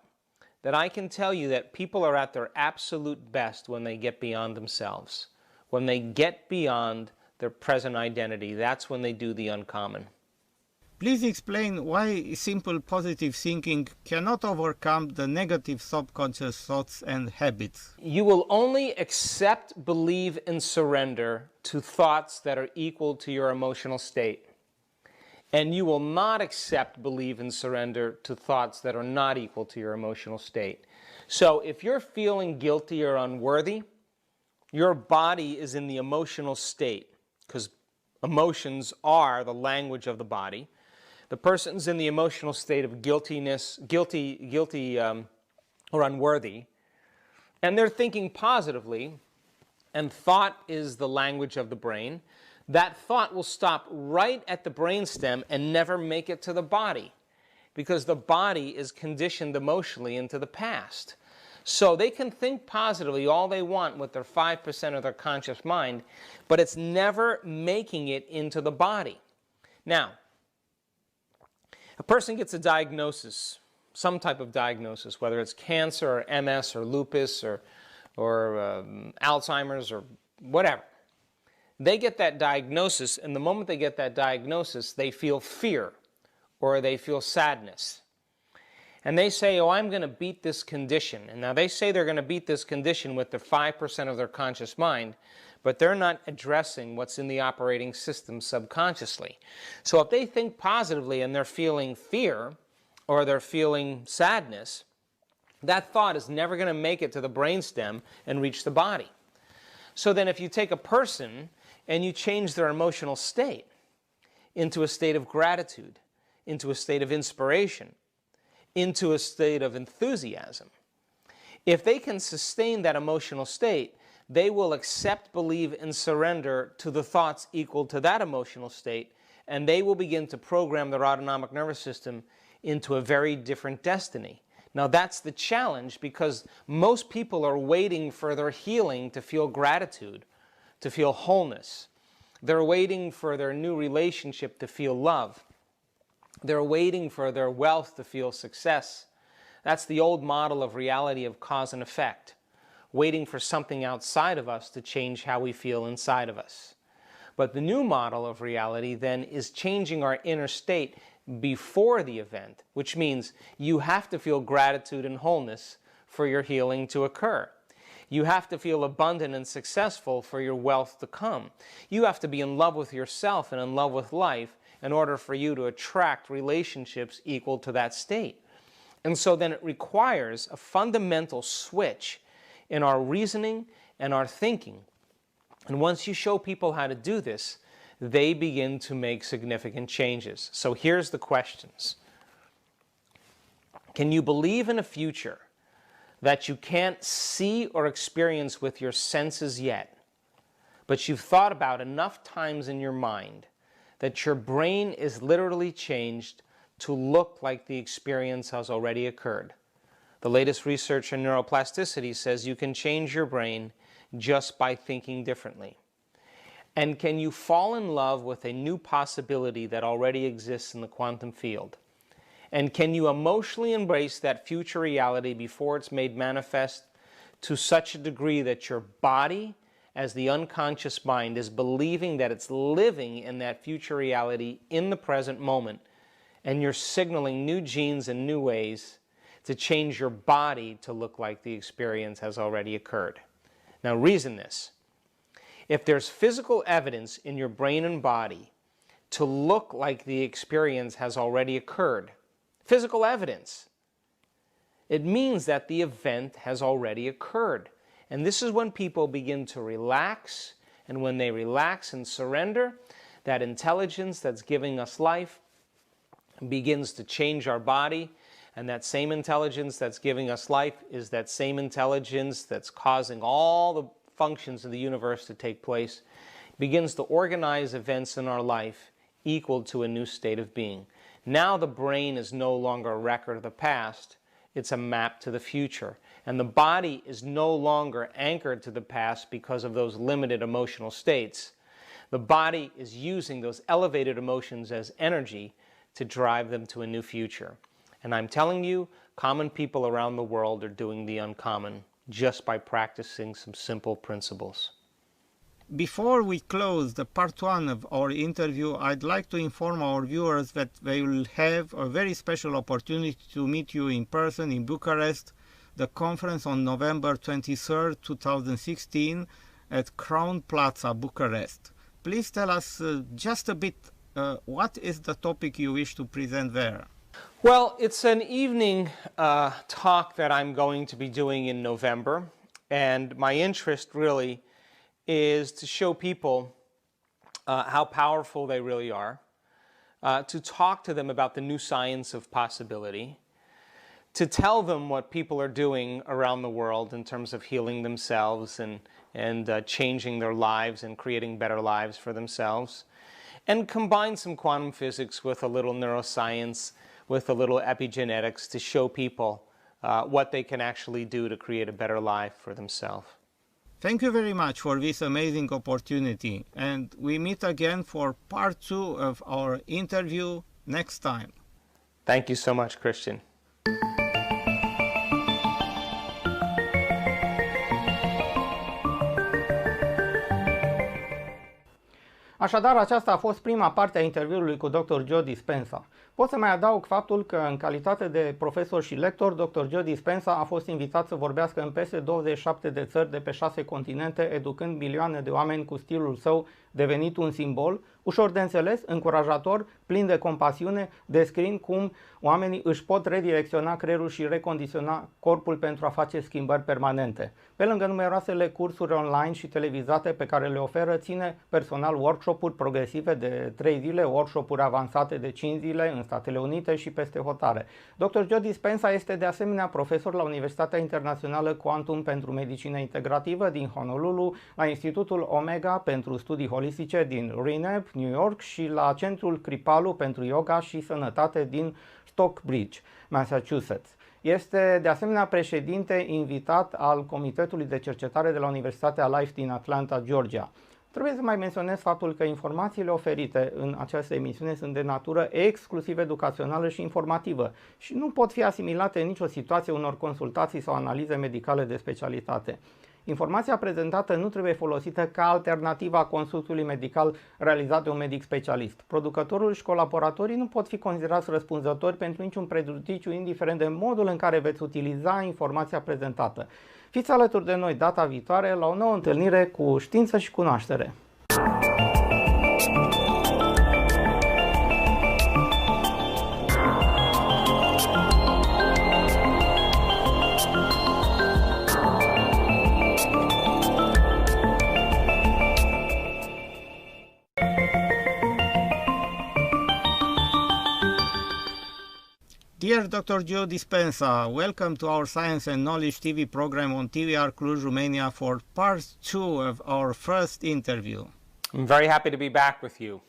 [SPEAKER 3] that I can tell you that people are at their absolute best when they get beyond themselves. When they get beyond their present identity, that's when they do the uncommon.
[SPEAKER 2] Please explain why simple positive thinking cannot overcome the negative subconscious thoughts and habits.
[SPEAKER 3] You will only accept, believe, and surrender to thoughts that are equal to your emotional state. And you will not accept, believe, and surrender to thoughts that are not equal to your emotional state. So if you're feeling guilty or unworthy, your body is in the emotional state, because emotions are the language of the body. The person's in the emotional state of guiltiness, guilty or unworthy, and they're thinking positively, and thought is the language of the brain. That thought will stop right at the brainstem and never make it to the body, because the body is conditioned emotionally into the past. So they can think positively all they want with their 5% of their conscious mind, but it's never making it into the body. Now, a person gets a diagnosis, some type of diagnosis, whether it's cancer or MS or lupus or Alzheimer's or whatever. They get that diagnosis, and the moment they get that diagnosis, they feel fear or they feel sadness. And they say, oh, I'm going to beat this condition. And now they say they're going to beat this condition with the 5% of their conscious mind, but they're not addressing what's in the operating system subconsciously. So if they think positively and they're feeling fear or they're feeling sadness, that thought is never going to make it to the brainstem and reach the body. So then if you take a person and you change their emotional state into a state of gratitude, into a state of inspiration, into a state of enthusiasm, if they can sustain that emotional state, they will accept, believe, and surrender to the thoughts equal to that emotional state, and they will begin to program their autonomic nervous system into a very different destiny. Now that's the challenge, because most people are waiting for their healing to feel gratitude, to feel wholeness. They're waiting for their new relationship to feel love. They're waiting for their wealth to feel success. That's the old model of reality of cause and effect, waiting for something outside of us to change how we feel inside of us. But the new model of reality then is changing our inner state before the event, which means you have to feel gratitude and wholeness for your healing to occur. You have to feel abundant and successful for your wealth to come. You have to be in love with yourself and in love with life in order for you to attract relationships equal to that state. And so then it requires a fundamental switch in our reasoning and our thinking. And once you show people how to do this, they begin to make significant changes. So here's the questions. Can you believe in a future that you can't see or experience with your senses yet, but you've thought about enough times in your mind that your brain is literally changed to look like the experience has already occurred? The latest research in neuroplasticity says you can change your brain just by thinking differently. And can you fall in love with a new possibility that already exists in the quantum field? And can you emotionally embrace that future reality before it's made manifest to such a degree that your body as the unconscious mind is believing that it's living in that future reality in the present moment, and you're signaling new genes and new ways to change your body to look like the experience has already occurred. Now reason this. If there's physical evidence in your brain and body to look like the experience has already occurred, physical evidence, it means that the event has already occurred. And this is when people begin to relax, and when they relax and surrender, that intelligence that's giving us life begins to change our body, and that same intelligence that's giving us life is that same intelligence that's causing all the functions of the universe to take place, begins to organize events in our life equal to a new state of being. Now the brain is no longer a record of the past, it's a map to the future. And the body is no longer anchored to the past because of those limited emotional states. The body is using those elevated emotions as energy to drive them to a new future. And I'm telling you, common people around the world are doing the uncommon just by practicing some simple principles.
[SPEAKER 2] Before we close the part 1 of our interview, I'd like to inform our viewers that they will have a very special opportunity to meet you in person in Bucharest, the conference on November 23rd, 2016 at Crown Plaza, Bucharest. Please tell us just a bit, what is the topic you wish to present there?
[SPEAKER 3] Well, it's an evening talk that I'm going to be doing in November, and my interest really is to show people how powerful they really are, to talk to them about the new science of possibility, to tell them what people are doing around the world in terms of healing themselves and changing their lives and creating better lives for themselves, and combine some quantum physics with a little neuroscience, with a little epigenetics to show people what they can actually do to create a better life for themselves.
[SPEAKER 2] Thank you very much for this amazing opportunity, and we meet again for part 2 of our interview next time.
[SPEAKER 3] Thank you so much, Christian.
[SPEAKER 4] Așadar, aceasta a fost prima parte a interviului cu Dr. Joe Dispenza. Pot să mai adaug faptul că, în calitate de profesor și lector, Dr. Joe Dispenza a fost invitat să vorbească în peste 27 de țări de pe 6 continente, educând milioane de oameni cu stilul său devenit un simbol, ușor de înțeles, încurajator, plin de compasiune, descriind cum oamenii își pot redirecționa creierul și recondiționa corpul pentru a face schimbări permanente. Pe lângă numeroasele cursuri online și televizate pe care le oferă, ține personal workshop-uri progresive de 3 zile, workshop-uri avansate de 5 zile în Statele Unite și peste hotare. Dr. Joe Dispenza este de asemenea profesor la Universitatea Internațională Quantum pentru Medicină Integrativă din Honolulu, la Institutul Omega pentru Studii Holistice din Reneb, New York și la Centrul Kripalu pentru Yoga și Sănătate din Stockbridge, Massachusetts. Este de asemenea președinte invitat al Comitetului de Cercetare de la Universitatea Life din Atlanta, Georgia. Trebuie să mai menționez faptul că informațiile oferite în această emisiune sunt de natură exclusiv educațională și informativă și nu pot fi asimilate în nicio situație unor consultații sau analize medicale de specialitate. Informația prezentată nu trebuie folosită ca alternativa consultului medical realizat de un medic specialist. Producătorul și colaboratorii nu pot fi considerați răspunzători pentru niciun prejudiciu, indiferent de modul în care veți utiliza informația prezentată. Fiți alături de noi data viitoare la o nouă întâlnire cu știință și cunoaștere.
[SPEAKER 2] Dear Dr. Joe Dispenza, welcome to our Science and Knowledge TV program on TVR Cluj, Romania for part 2 of our first interview.
[SPEAKER 3] I'm very happy to be back with you.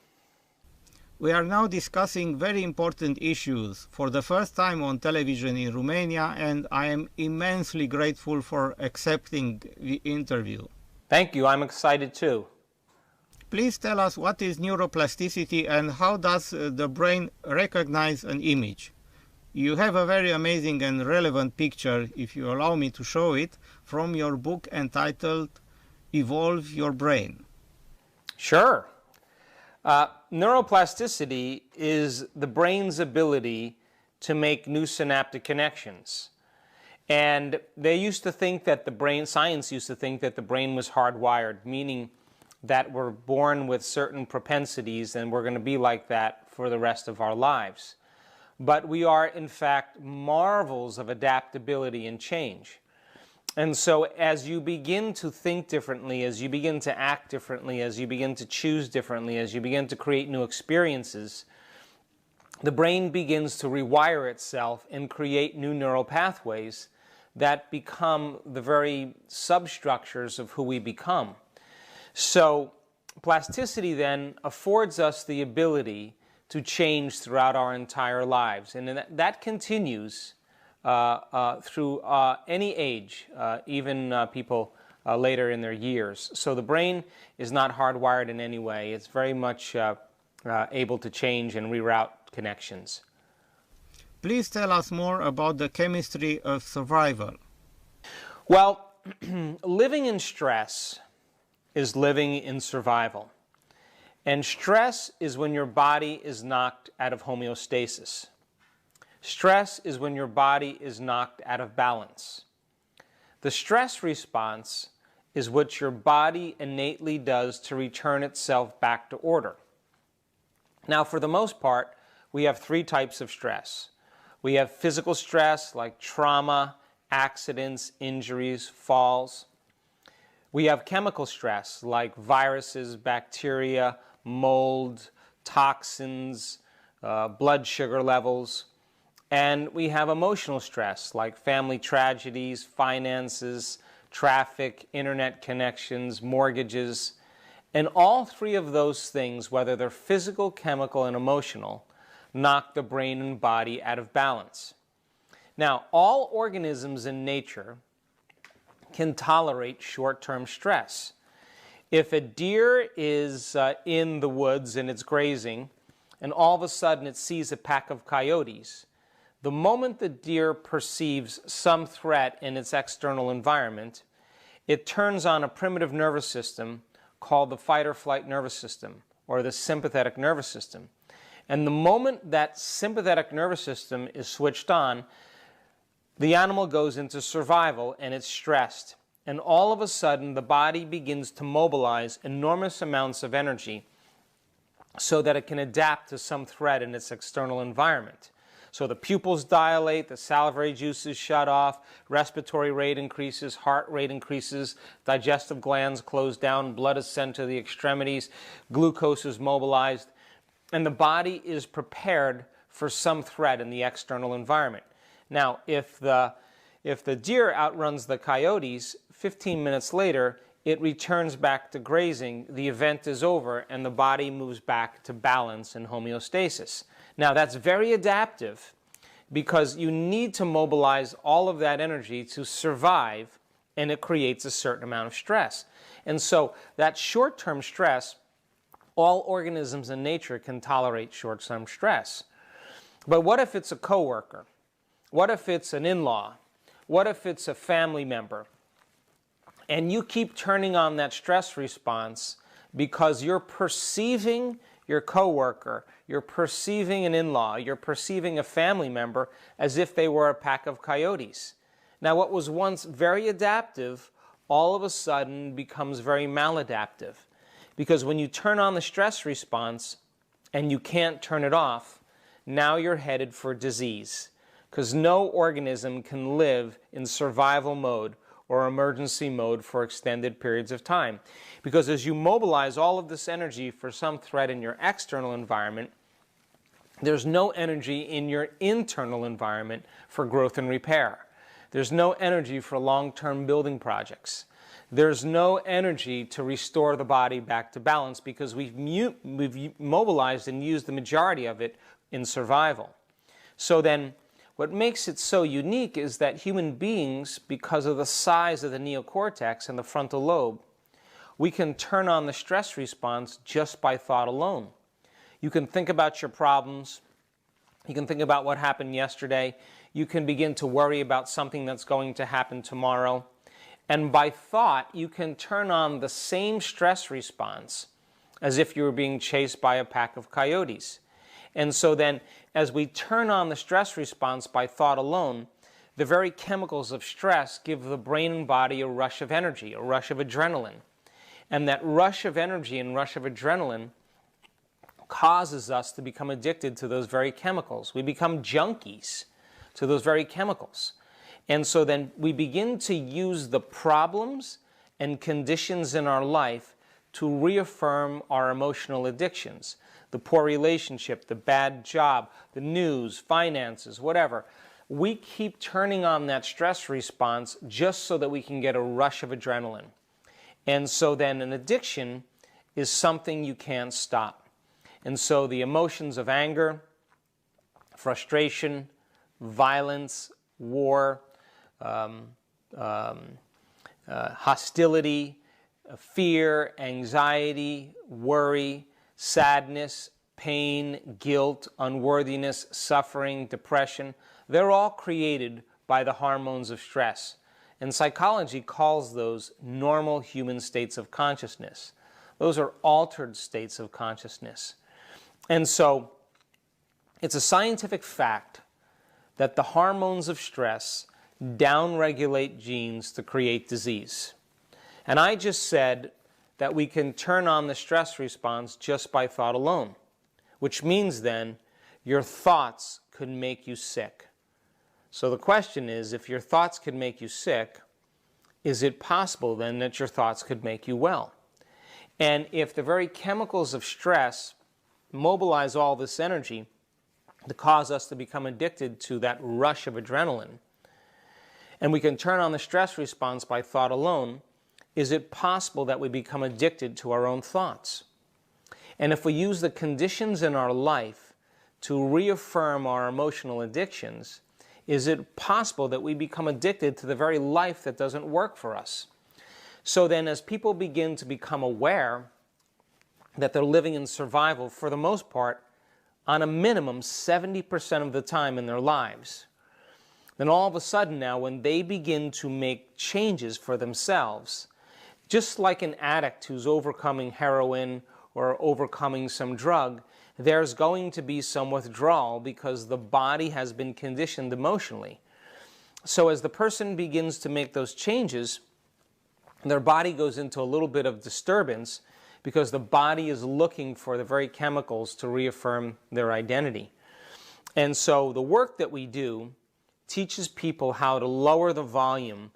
[SPEAKER 2] We are now discussing very important issues for the first time on television in Romania, and I am immensely grateful for accepting the interview.
[SPEAKER 3] Thank you. I'm excited too.
[SPEAKER 2] Please tell us what is neuroplasticity and how does the brain recognize an image? You have a very amazing and relevant picture, if you allow me to show it, from your book entitled evolve your brain?
[SPEAKER 3] Sure. Neuroplasticity is the brain's ability to make new synaptic connections. And they used to think that the brain, science used to think that the brain was hardwired, meaning that we're born with certain propensities and we're going to be like that for the rest of our lives. But we are, in fact, marvels of adaptability and change. And so as you begin to think differently, as you begin to act differently, as you begin to choose differently, as you begin to create new experiences, the brain begins to rewire itself and create new neural pathways that become the very substructures of who we become. So plasticity then affords us the ability to change throughout our entire lives. And that continues through any age, even people later in their years. So the brain is not hardwired in any way. It's very much able to change and reroute connections.
[SPEAKER 2] Please tell us more about the chemistry of survival.
[SPEAKER 3] Well, living in stress is living in survival. And stress is when your body is knocked out of homeostasis. Stress is when your body is knocked out of balance. The stress response is what your body innately does to return itself back to order. Now, for the most part, we have three types of stress. We have physical stress like trauma, accidents, injuries, falls. We have chemical stress like viruses, bacteria, mold, toxins, blood sugar levels. And we have emotional stress like family tragedies, finances, traffic, internet connections, mortgages. And all three of those things, whether they're physical, chemical, and emotional, knock the brain and body out of balance. Now, all organisms in nature can tolerate short-term stress. If a deer is in the woods and it's grazing, and all of a sudden it sees a pack of coyotes, the moment the deer perceives some threat in its external environment, it turns on a primitive nervous system called the fight or flight nervous system, or the sympathetic nervous system. And the moment that sympathetic nervous system is switched on, the animal goes into survival and it's stressed. And all of a sudden, the body begins to mobilize enormous amounts of energy so that it can adapt to some threat in its external environment. So the pupils dilate, the salivary juices shut off, respiratory rate increases, heart rate increases, digestive glands close down, blood is sent to the extremities, glucose is mobilized, and the body is prepared for some threat in the external environment. Now, if the deer outruns the coyotes, 15 minutes later, it returns back to grazing, the event is over, and the body moves back to balance and homeostasis. Now, that's very adaptive because you need to mobilize all of that energy to survive, and it creates a certain amount of stress. And so that short-term stress, all organisms in nature can tolerate short-term stress. But what if it's a coworker? What if it's an in-law? What if it's a family member? And you keep turning on that stress response because you're perceiving your coworker, you're perceiving an in-law, you're perceiving a family member as if they were a pack of coyotes. Now, what was once very adaptive, all of a sudden becomes very maladaptive. Because when you turn on the stress response and you can't turn it off, now you're headed for disease. Because no organism can live in survival mode or emergency mode for extended periods of time. Because as you mobilize all of this energy for some threat in your external environment, there's no energy in your internal environment for growth and repair. There's no energy for long-term building projects. There's no energy to restore the body back to balance because we've mobilized and used the majority of it in survival. So then, what makes it so unique is that human beings, because of the size of the neocortex and the frontal lobe, we can turn on the stress response just by thought alone. You can think about your problems. You can think about what happened yesterday. You can begin to worry about something that's going to happen tomorrow. And by thought, you can turn on the same stress response as if you were being chased by a pack of coyotes. And so then, as we turn on the stress response by thought alone, the very chemicals of stress give the brain and body a rush of energy, a rush of adrenaline. And that rush of energy and rush of adrenaline causes us to become addicted to those very chemicals. We become junkies to those very chemicals. And so then we begin to use the problems and conditions in our life to reaffirm our emotional addictions. The poor relationship, the bad job, the news, finances, whatever. We keep turning on that stress response just so that we can get a rush of adrenaline. And so then an addiction is something you can't stop. And so the emotions of anger, frustration, violence, war, hostility, fear, anxiety, worry, sadness, pain, guilt, unworthiness, suffering, depression, they're all created by the hormones of stress. And psychology calls those normal human states of consciousness. Those are altered states of consciousness. And so it's a scientific fact that the hormones of stress downregulate genes to create disease. And I just said that we can turn on the stress response just by thought alone, which means then your thoughts could make you sick. So the question is, if your thoughts could make you sick, is it possible then that your thoughts could make you well? And if the very chemicals of stress mobilize all this energy to cause us to become addicted to that rush of adrenaline, and we can turn on the stress response by thought alone, is it possible that we become addicted to our own thoughts? And if we use the conditions in our life to reaffirm our emotional addictions, is it possible that we become addicted to the very life that doesn't work for us? So then as people begin to become aware that they're living in survival, for the most part, on a minimum 70% of the time in their lives, then all of a sudden now when they begin to make changes for themselves, just like an addict who's overcoming heroin or overcoming some drug, there's going to be some withdrawal because the body has been conditioned emotionally. So as the person begins to make those changes, their body goes into a little bit of disturbance because the body is looking for the very chemicals to reaffirm their identity. And so the work that we do teaches people how to lower the volume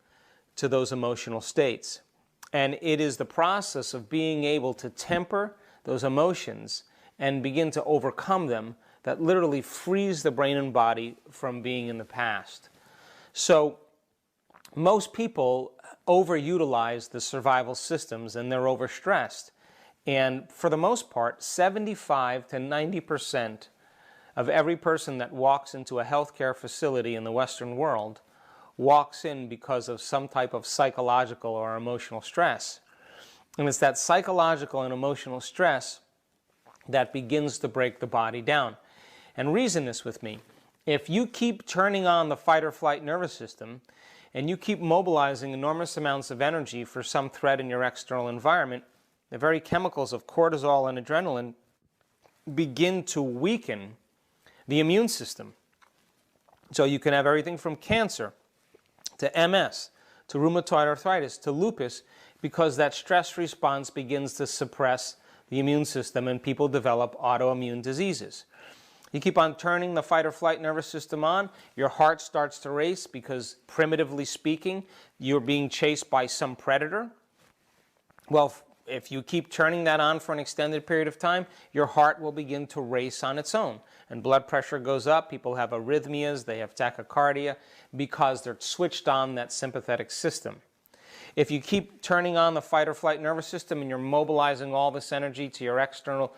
[SPEAKER 3] to those emotional states. And it is the process of being able to temper those emotions and begin to overcome them that literally frees the brain and body from being in the past. So most people overutilize the survival systems and they're overstressed. And for the most part, 75 to 90% of every person that walks into a healthcare facility in the Western world walks in because of some type of psychological or emotional stress. And it's that psychological and emotional stress that begins to break the body down. And reason this with me. If you keep turning on the fight or flight nervous system and you keep mobilizing enormous amounts of energy for some threat in your external environment, the very chemicals of cortisol and adrenaline begin to weaken the immune system. So you can have everything from cancer to MS, to rheumatoid arthritis, to lupus, because that stress response begins to suppress the immune system and people develop autoimmune diseases. You keep on turning the fight or flight nervous system on, your heart starts to race because, primitively speaking, you're being chased by some predator. Well, if you keep turning that on for an extended period of time, your heart will begin to race on its own. And blood pressure goes up, people have arrhythmias, they have tachycardia, because they're switched on that sympathetic system. If you keep turning on the fight or flight nervous system and you're mobilizing all this energy to your external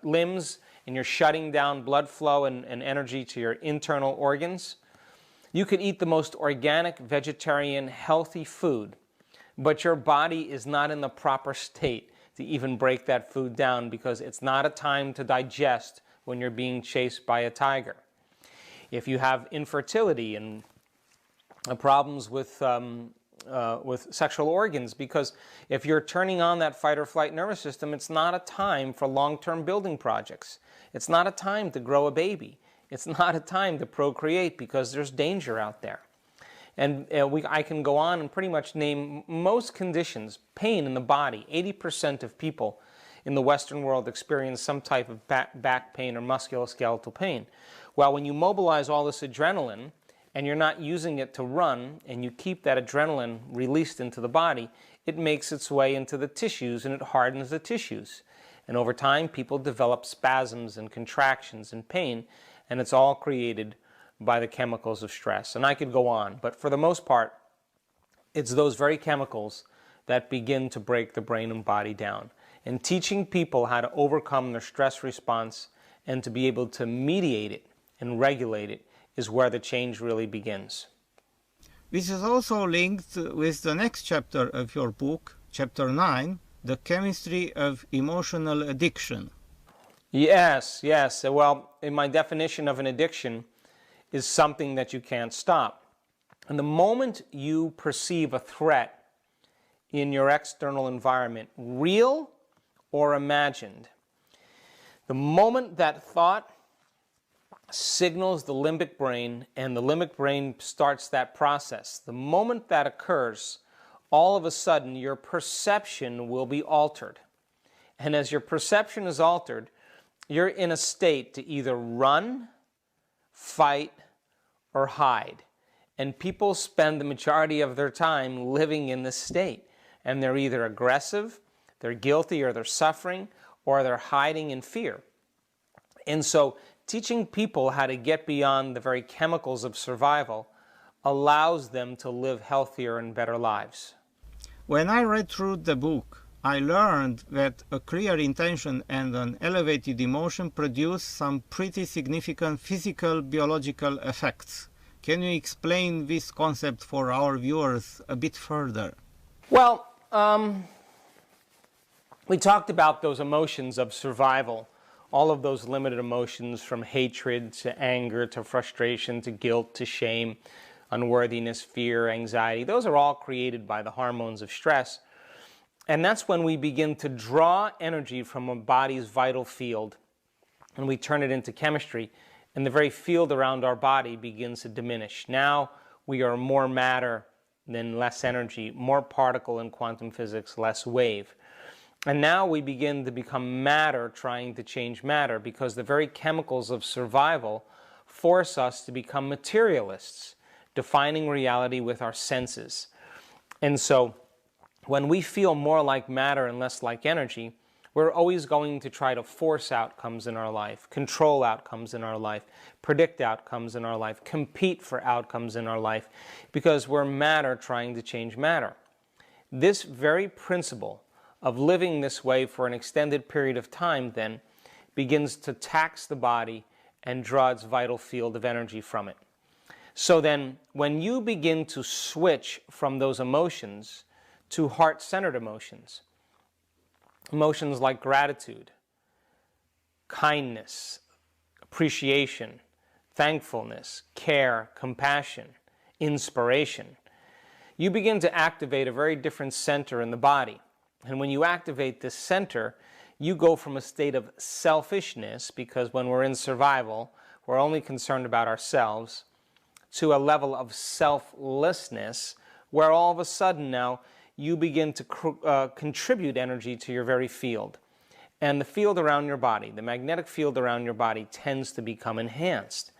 [SPEAKER 3] limbs, and you're shutting down blood flow and energy to your internal organs, you could eat the most organic, vegetarian, healthy food, but your body is not in the proper state to even break that food down because it's not a time to digest when you're being chased by a tiger. If you have infertility and problems with with sexual organs, because if you're turning on that fight or flight nervous system, it's not a time for long-term building projects. It's not a time to grow a baby. It's not a time to procreate because there's danger out there. And I can go on and pretty much name most conditions, pain in the body. 80% of people in the Western world experience some type of back pain or musculoskeletal pain. Well, when you mobilize all this adrenaline and you're not using it to run, and you keep that adrenaline released into the body, it makes its way into the tissues and it hardens the tissues. And over time, people develop spasms and contractions and pain, and it's all created by the chemicals of stress. And I could go on, but for the most part, it's those very chemicals that begin to break the brain and body down. And teaching people how to overcome their stress response and to be able to mediate it and regulate it is where the change really begins.
[SPEAKER 2] This is also linked with the next chapter of your book, chapter 9, The Chemistry of Emotional Addiction.
[SPEAKER 3] Yes. Well, in my definition of an addiction is something that you can't stop. And the moment you perceive a threat in your external environment, real or imagined, the moment that thought signals the limbic brain, and the limbic brain starts that process, the moment that occurs, all of a sudden your perception will be altered. And as your perception is altered, you're in a state to either run, fight, or hide. And people spend the majority of their time living in this state. And they're either aggressive, they're guilty, or they're suffering, or they're hiding in fear. And so teaching people how to get beyond the very chemicals of survival allows them to live healthier and better lives.
[SPEAKER 2] When I read through the book, I learned that a clear intention and an elevated emotion produce some pretty significant physical, biological effects. Can you explain this concept for our viewers a bit further?
[SPEAKER 3] Well, we talked about those emotions of survival, all of those limited emotions, from hatred to anger to frustration to guilt to shame, unworthiness, fear, anxiety. Those are all created by the hormones of stress. And that's when we begin to draw energy from a body's vital field and we turn it into chemistry, and the very field around our body begins to diminish. Now we are more matter than less energy, more particle in quantum physics, less wave. And now we begin to become matter trying to change matter, because the very chemicals of survival force us to become materialists, defining reality with our senses. And so when we feel more like matter and less like energy, we're always going to try to force outcomes in our life, control outcomes in our life, predict outcomes in our life, compete for outcomes in our life, because we're matter trying to change matter. This very principle of living this way for an extended period of time then begins to tax the body and draw its vital field of energy from it. So then when you begin to switch from those emotions to heart-centered emotions, emotions like gratitude, kindness, appreciation, thankfulness, care, compassion, inspiration, you begin to activate a very different center in the body. And when you activate this center, you go from a state of selfishness, because when we're in survival, we're only concerned about ourselves, to a level of selflessness, where all of a sudden now you begin to contribute energy to your very field. And the field around your body, the magnetic field around your body, tends to become enhanced.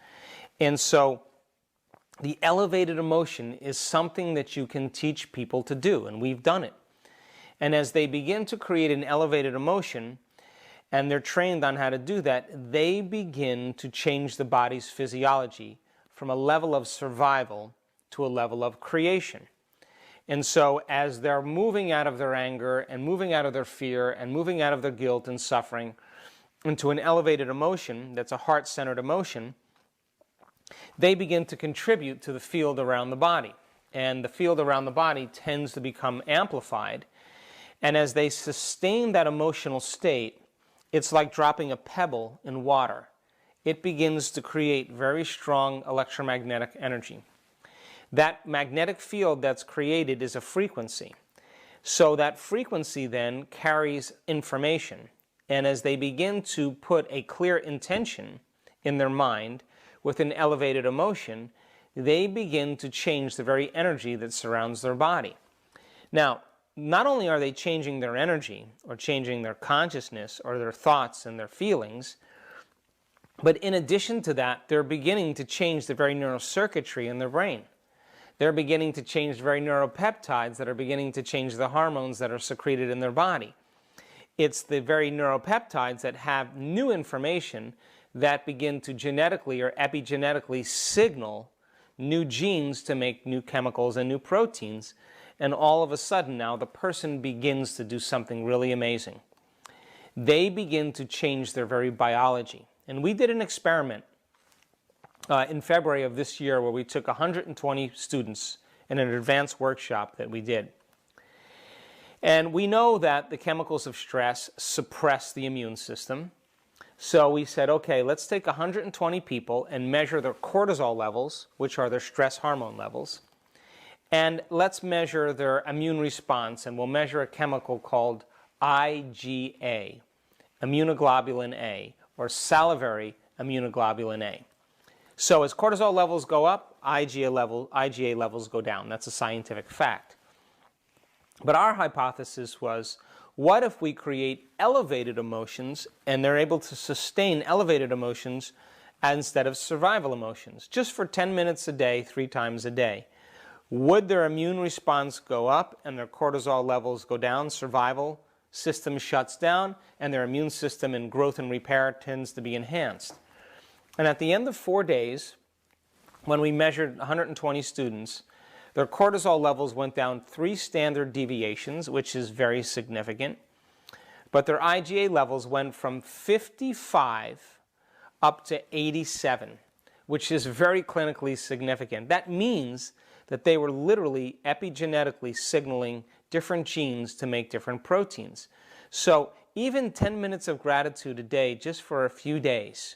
[SPEAKER 3] And so the elevated emotion is something that you can teach people to do, and we've done it. And as they begin to create an elevated emotion, and they're trained on how to do that, they begin to change the body's physiology from a level of survival to a level of creation. And so as they're moving out of their anger and moving out of their fear and moving out of their guilt and suffering into an elevated emotion that's a heart-centered emotion, they begin to contribute to the field around the body. And the field around the body tends to become amplified. And as they sustain that emotional state, it's like dropping a pebble in water. It begins to create very strong electromagnetic energy. That magnetic field that's created is a frequency. So that frequency then carries information. And as they begin to put a clear intention in their mind with an elevated emotion, they begin to change the very energy that surrounds their body. Now, not only are they changing their energy or changing their consciousness or their thoughts and their feelings, but in addition to that, they're beginning to change the very neurocircuitry in their brain. They're beginning to change the very neuropeptides that are beginning to change the hormones that are secreted in their body. It's the very neuropeptides that have new information that begin to genetically or epigenetically signal new genes to make new chemicals and new proteins. And all of a sudden now the person begins to do something really amazing. They begin to change their very biology. And we did an experiment in February of this year where we took 120 students in an advanced workshop that we did. And we know that the chemicals of stress suppress the immune system. So we said, okay, let's take 120 people and measure their cortisol levels, which are their stress hormone levels, and let's measure their immune response, and we'll measure a chemical called IgA, immunoglobulin A, or salivary immunoglobulin A. So as cortisol levels go up, IgA levels go down. That's a scientific fact. But our hypothesis was, what if we create elevated emotions and they're able to sustain elevated emotions instead of survival emotions, just for 10 minutes a day, 3 times a day? Would their immune response go up and their cortisol levels go down, survival system shuts down, and their immune system in growth and repair tends to be enhanced? And at the end of 4 days, when we measured 120 students, their cortisol levels went down 3 standard deviations, which is very significant. But their IgA levels went from 55 up to 87, which is very clinically significant. That means that they were literally epigenetically signaling different genes to make different proteins. So even 10 minutes of gratitude a day, just for a few days,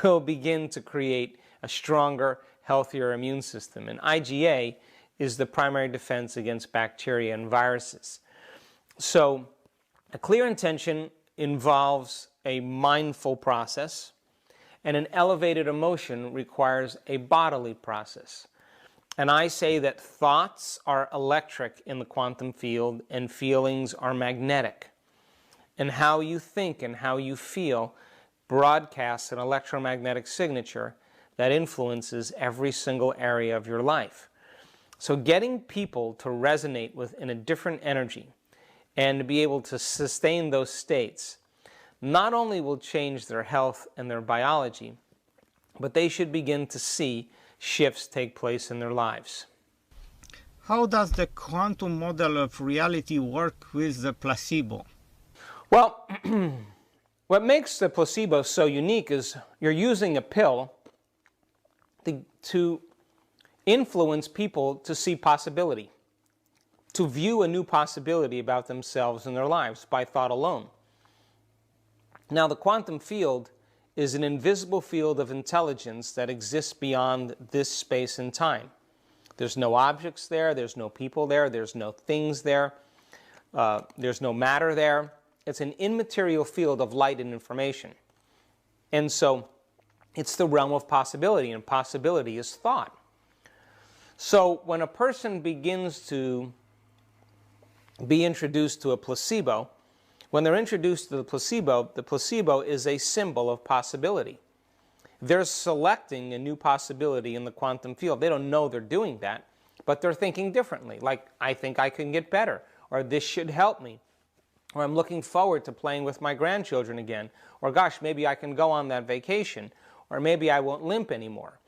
[SPEAKER 3] will begin to create a stronger, healthier immune system. And IgA is the primary defense against bacteria and viruses. So a clear intention involves a mindful process, and an elevated emotion requires a bodily process. And I say that thoughts are electric in the quantum field and feelings are magnetic. And how you think and how you feel broadcasts an electromagnetic signature that influences every single area of your life. So getting people to resonate in a different energy and to be able to sustain those states not only will change their health and their biology, but they should begin to see shifts take place in their lives.
[SPEAKER 2] How does the quantum model of reality work with the placebo?
[SPEAKER 3] Well, what makes the placebo so unique is you're using a pill to influence people to see possibility, to view a new possibility about themselves and their lives by thought alone. Now, the quantum field is an invisible field of intelligence that exists beyond this space and time. There's no objects there, there's no people there, there's no things there, there's no matter there. It's an immaterial field of light and information. And so it's the realm of possibility, and possibility is thought. So when a person begins to be introduced to a placebo, when they're introduced to the placebo is a symbol of possibility. They're selecting a new possibility in the quantum field. They don't know they're doing that, but they're thinking differently, like, I think I can get better, or this should help me, or I'm looking forward to playing with my grandchildren again, or gosh, maybe I can go on that vacation, or maybe I won't limp anymore.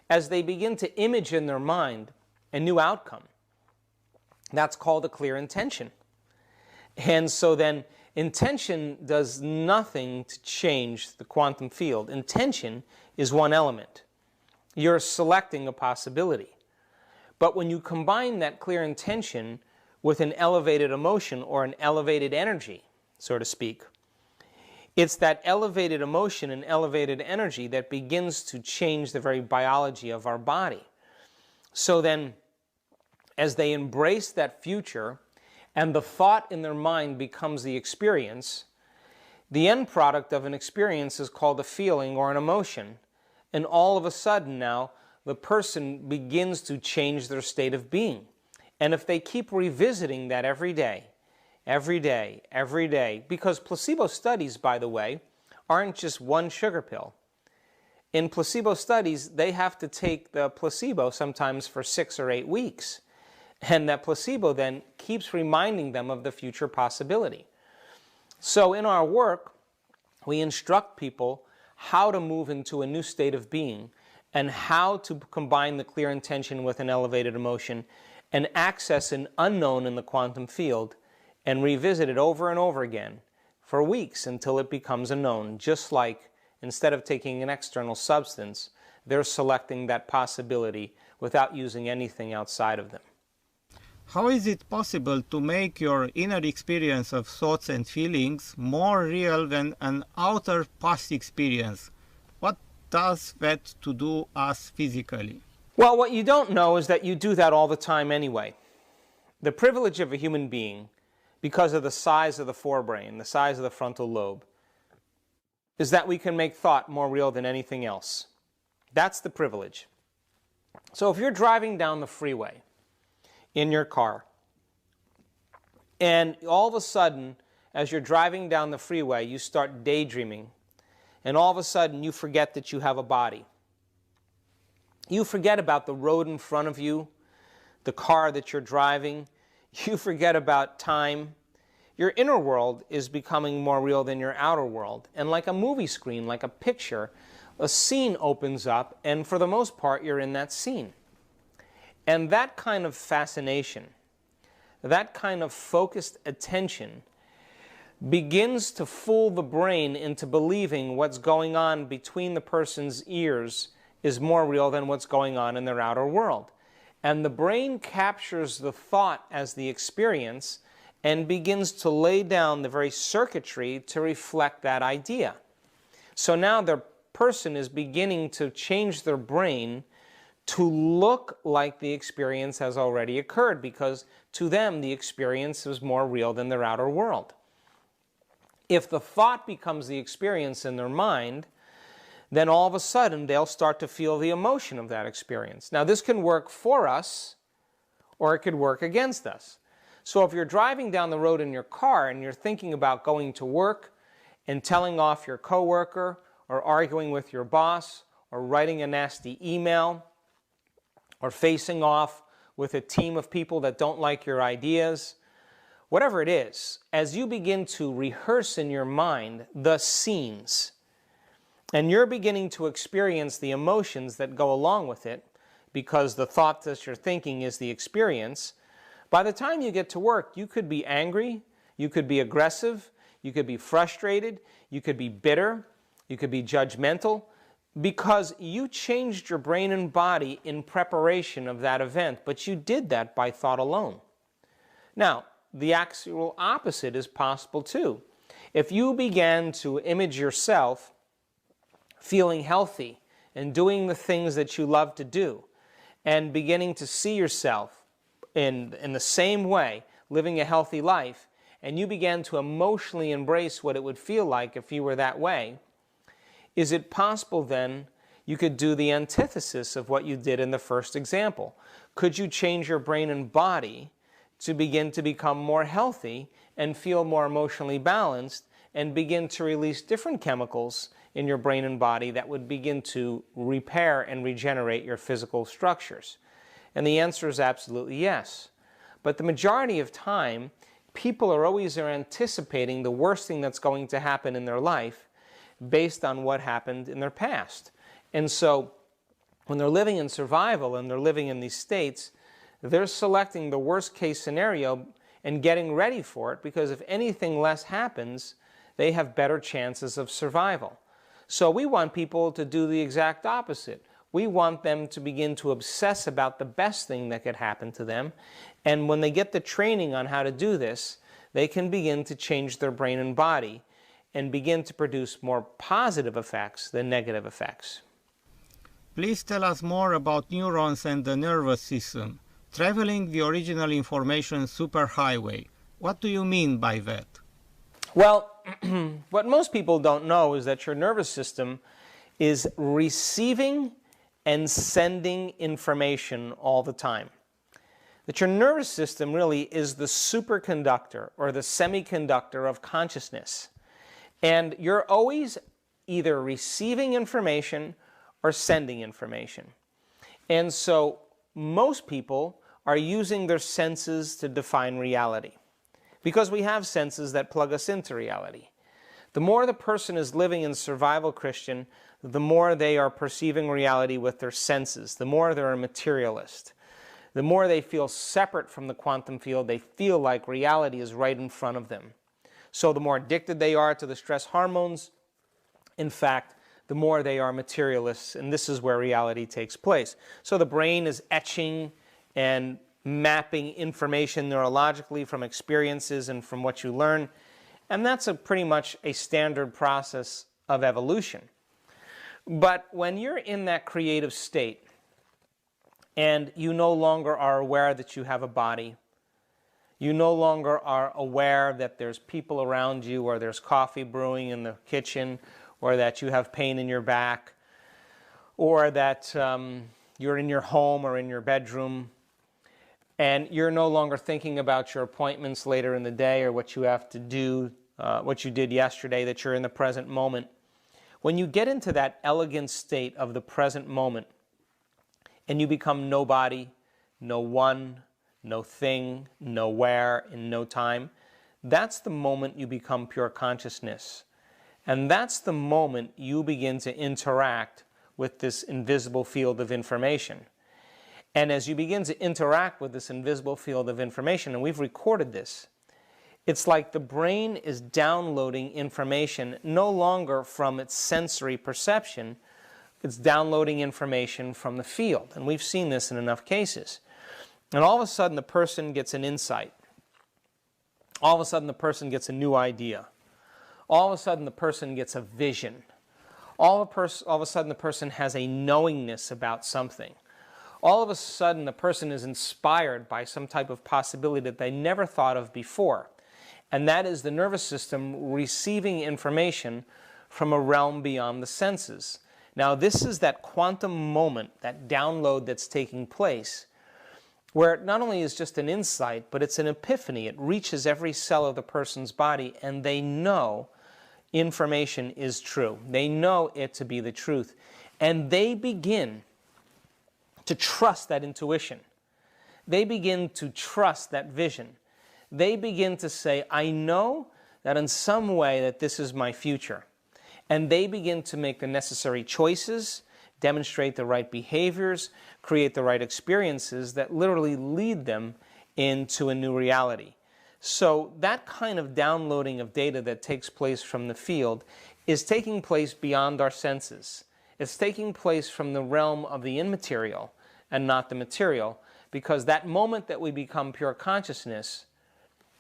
[SPEAKER 3] As they begin to image in their mind a new outcome, that's called a clear intention. And so then intention does nothing to change the quantum field. Intention is one element. You're selecting a possibility. But when you combine that clear intention with an elevated emotion or an elevated energy, so to speak, it's that elevated emotion and elevated energy that begins to change the very biology of our body. So then, as they embrace that future and the thought in their mind becomes the experience, the end product of an experience is called a feeling or an emotion. And all of a sudden now, the person begins to change their state of being. And if they keep revisiting that every day, because placebo studies, by the way, aren't just one sugar pill. In placebo studies, they have to take the placebo sometimes for 6 or 8 weeks. And that placebo then keeps reminding them of the future possibility. So in our work, we instruct people how to move into a new state of being and how to combine the clear intention with an elevated emotion and access an unknown in the quantum field and revisit it over and over again for weeks until it becomes a known, just like instead of taking an external substance, they're selecting that possibility without using anything outside of them.
[SPEAKER 2] How is it possible to make your inner experience of thoughts and feelings more real than an outer past experience? What does that to do us physically?
[SPEAKER 3] Well, what you don't know is that you do that all the time anyway. The privilege of a human being, because of the size of the forebrain, the size of the frontal lobe, is that we can make thought more real than anything else. That's the privilege. So if you're driving down the freeway in your car, and all of a sudden, as you're driving down the freeway, you start daydreaming, and all of a sudden you forget that you have a body. You forget about the road in front of you, the car that you're driving. You forget about time. Your inner world is becoming more real than your outer world. And like a movie screen, like a picture, a scene opens up, and for the most part, you're in that scene. And that kind of fascination, that kind of focused attention begins to fool the brain into believing what's going on between the person's ears is more real than what's going on in their outer world. And the brain captures the thought as the experience and begins to lay down the very circuitry to reflect that idea. So now the person is beginning to change their brain to look like the experience has already occurred, because to them the experience is more real than their outer world. If the thought becomes the experience in their mind, then all of a sudden they'll start to feel the emotion of that experience. Now this can work for us, or it could work against us. So if you're driving down the road in your car and you're thinking about going to work and telling off your coworker, or arguing with your boss, or writing a nasty email, or facing off with a team of people that don't like your ideas, whatever it is, as you begin to rehearse in your mind the scenes, and you're beginning to experience the emotions that go along with it, because the thought that you're thinking is the experience, by the time you get to work, you could be angry, you could be aggressive, you could be frustrated, you could be bitter, you could be judgmental, because you changed your brain and body in preparation of that event, but you did that by thought alone. Now, the actual opposite is possible too. If you began to image yourself feeling healthy and doing the things that you love to do, and beginning to see yourself in the same way, living a healthy life, and you began to emotionally embrace what it would feel like if you were that way, is it possible then you could do the antithesis of what you did in the first example? Could you change your brain and body to begin to become more healthy and feel more emotionally balanced and begin to release different chemicals in your brain and body that would begin to repair and regenerate your physical structures? And the answer is absolutely yes. But the majority of time, people are always anticipating the worst thing that's going to happen in their life based on what happened in their past. And so when they're living in survival and they're living in these states, they're selecting the worst case scenario and getting ready for it, because if anything less happens, they have better chances of survival. So we want people to do the exact opposite. We want them to begin to obsess about the best thing that could happen to them, and when they get the training on how to do this, they can begin to change their brain and body and begin to produce more positive effects than negative effects.
[SPEAKER 2] Please tell us more about neurons and the nervous system. Traveling the original information superhighway. What do you mean by that?
[SPEAKER 3] Well, what most people don't know is that your nervous system is receiving and sending information all the time. That your nervous system really is the superconductor or the semiconductor of consciousness. And you're always either receiving information or sending information. And so most people are using their senses to define reality, because we have senses that plug us into reality. The more the person is living in survival Christian, the more they are perceiving reality with their senses, the more they're a materialist. The more they feel separate from the quantum field, they feel like reality is right in front of them. So the more addicted they are to the stress hormones, in fact, the more they are materialists, and this is where reality takes place. So the brain is etching and mapping information neurologically from experiences and from what you learn, and that's pretty much a standard process of evolution. But when you're in that creative state, and you no longer are aware that you have a body, you no longer are aware that there's people around you, or there's coffee brewing in the kitchen, or that you have pain in your back, or that you're in your home or in your bedroom, and you're no longer thinking about your appointments later in the day or what you have to do, what you did yesterday, that you're in the present moment. When you get into that elegant state of the present moment, and you become nobody, no one, no thing, nowhere, in no time, that's the moment you become pure consciousness. And that's the moment you begin to interact with this invisible field of information. And as you begin to interact with this invisible field of information, and we've recorded this, it's like the brain is downloading information no longer from its sensory perception, it's downloading information from the field. And we've seen this in enough cases. And all of a sudden the person gets an insight. All of a sudden the person gets a new idea. All of a sudden the person gets a vision. All of a sudden the person has a knowingness about something. All of a sudden the person is inspired by some type of possibility that they never thought of before. And that is the nervous system receiving information from a realm beyond the senses. Now this is that quantum moment, that download that's taking place, where it not only is just an insight, but it's an epiphany. It reaches every cell of the person's body, and they know information is true. They know it to be the truth. And they begin to trust that intuition. They begin to trust that vision. They begin to say, I know that in some way that this is my future. And they begin to make the necessary choices, demonstrate the right behaviors, create the right experiences that literally lead them into a new reality. So that kind of downloading of data that takes place from the field is taking place beyond our senses. It's taking place from the realm of the immaterial and not the material, because that moment that we become pure consciousness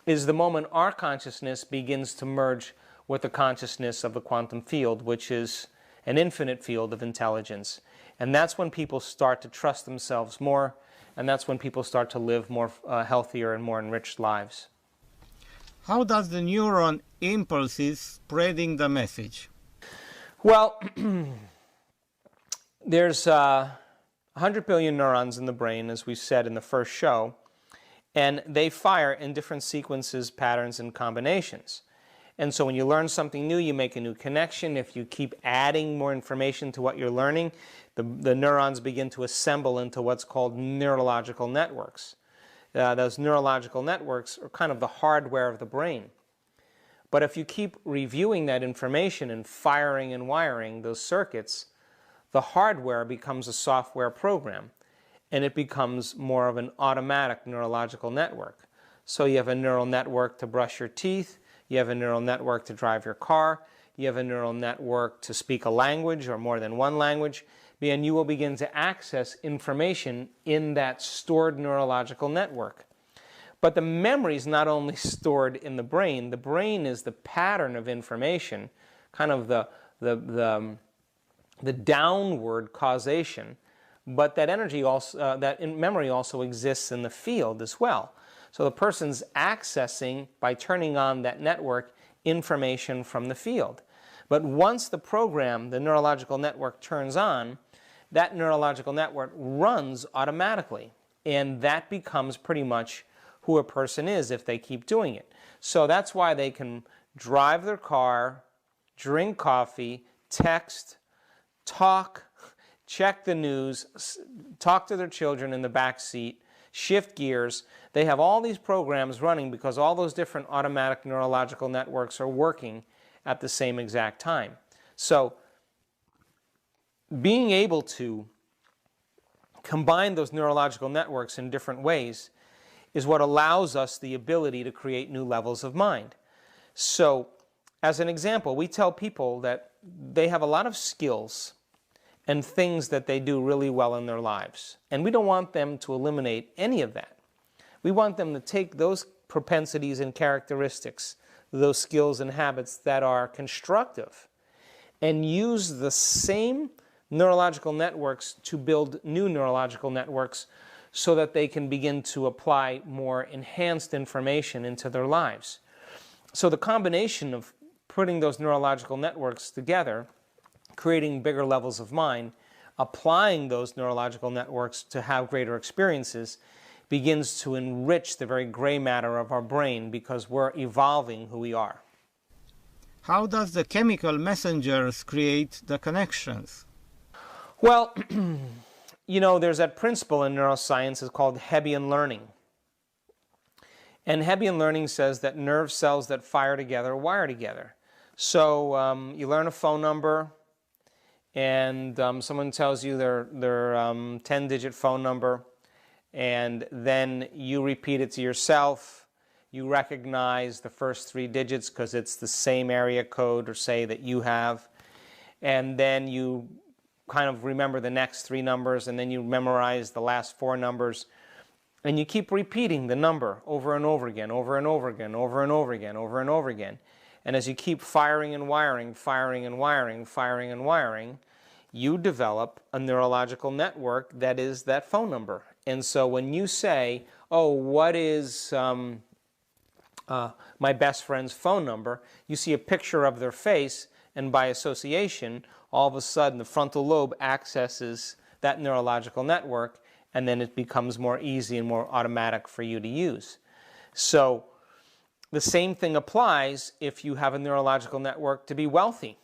[SPEAKER 3] is the moment our consciousness begins to merge with the consciousness of the quantum field, which is an infinite field of intelligence. And that's when people start to trust themselves more, and that's when people start to live more healthier and more enriched lives.
[SPEAKER 2] How does the neuron impulses spreading the message?
[SPEAKER 3] Well, there's 100 billion neurons in the brain, as we said in the first show, and they fire in different sequences, patterns, and combinations. And so when you learn something new, you make a new connection. If you keep adding more information to what you're learning, the neurons begin to assemble into what's called neurological networks. Those neurological networks are kind of the hardware of the brain. But if you keep reviewing that information and firing and wiring those circuits, the hardware becomes a software program, and it becomes more of an automatic neurological network. So you have a neural network to brush your teeth, you have a neural network to drive your car, you have a neural network to speak a language or more than one language, and you will begin to access information in that stored neurological network. But the memory is not only stored in the brain is the pattern of information, kind of the the downward causation, but that energy also, memory also exists in the field as well. So the person's accessing, by turning on that network, information from the field. But once the program, the neurological network, turns on, that neurological network runs automatically. And that becomes pretty much who a person is if they keep doing it. So that's why they can drive their car, drink coffee, text, talk, check the news, talk to their children in the back seat, shift gears. They have all these programs running because all those different automatic neurological networks are working at the same exact time. So being able to combine those neurological networks in different ways is what allows us the ability to create new levels of mind. So as an example, we tell people that they have a lot of skills and things that they do really well in their lives. And we don't want them to eliminate any of that. We want them to take those propensities and characteristics, those skills and habits that are constructive, and use the same neurological networks to build new neurological networks so that they can begin to apply more enhanced information into their lives. So the combination of putting those neurological networks together, creating bigger levels of mind, applying those neurological networks to have greater experiences, begins to enrich the very gray matter of our brain because we're evolving who we are.
[SPEAKER 2] How does the chemical messengers create the connections?
[SPEAKER 3] Well, you know, there's that principle in neuroscience is called Hebbian learning. And Hebbian learning says that nerve cells that fire together wire together. So you learn a phone number, and someone tells you their 10-digit phone number, and then you repeat it to yourself. You recognize the first 3 digits because it's the same area code, or say, that you have. And then you kind of remember the next 3 numbers, and then you memorize the last 4 numbers. And you keep repeating the number over and over again, over and over again, over and over again, over and over again. And as you keep firing and wiring, firing and wiring, firing and wiring, you develop a neurological network that is that phone number. And so when you say, oh, what is my best friend's phone number, you see a picture of their face, and by association, all of a sudden the frontal lobe accesses that neurological network, and then it becomes more easy and more automatic for you to use. So the same thing applies if you have a neurological network to be wealthy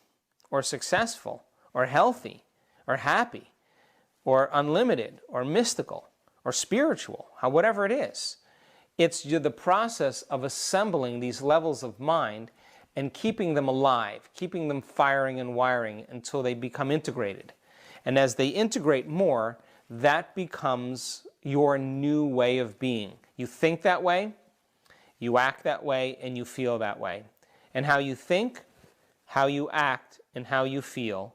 [SPEAKER 3] or successful or healthy or happy or unlimited or mystical or spiritual, whatever it is. It's the process of assembling these levels of mind and keeping them alive, keeping them firing and wiring until they become integrated. And as they integrate more, that becomes your new way of being. You think that way, you act that way, and you feel that way. And how you think, how you act, and how you feel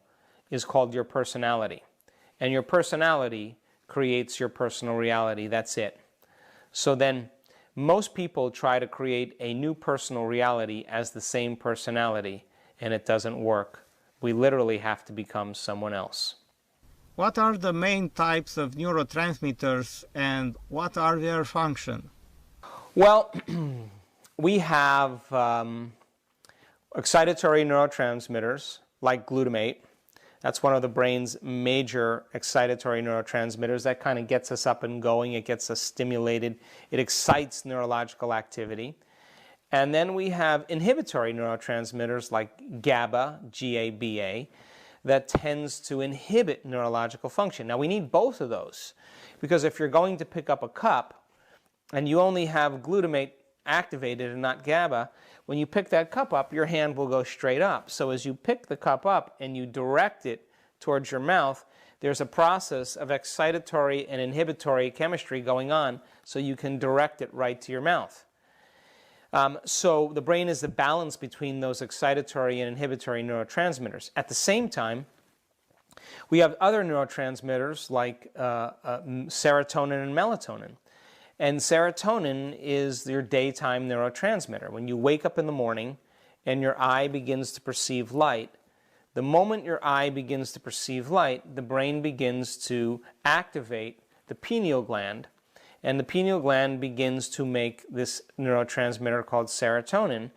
[SPEAKER 3] is called your personality. And your personality creates your personal reality. That's it. So then, most people try to create a new personal reality as the same personality, and it doesn't work. We literally have to become someone else.
[SPEAKER 2] What are the main types of neurotransmitters and what are their function?
[SPEAKER 3] Well, we have excitatory neurotransmitters like glutamate. That's one of the brain's major excitatory neurotransmitters. That kind of gets us up and going. It gets us stimulated. It excites neurological activity. And then we have inhibitory neurotransmitters like GABA, G-A-B-A, that tends to inhibit neurological function. Now we need both of those, because if you're going to pick up a cup and you only have glutamate activated and not GABA, when you pick that cup up, your hand will go straight up. So as you pick the cup up and you direct it towards your mouth, there's a process of excitatory and inhibitory chemistry going on, so you can direct it right to your mouth. So the brain is the balance between those excitatory and inhibitory neurotransmitters. At the same time, we have other neurotransmitters like serotonin and melatonin. And serotonin is your daytime neurotransmitter. When you wake up in the morning and your eye begins to perceive light, The moment your eye begins to perceive light, the brain begins to activate the pineal gland, and the pineal gland begins to make this neurotransmitter called serotonin.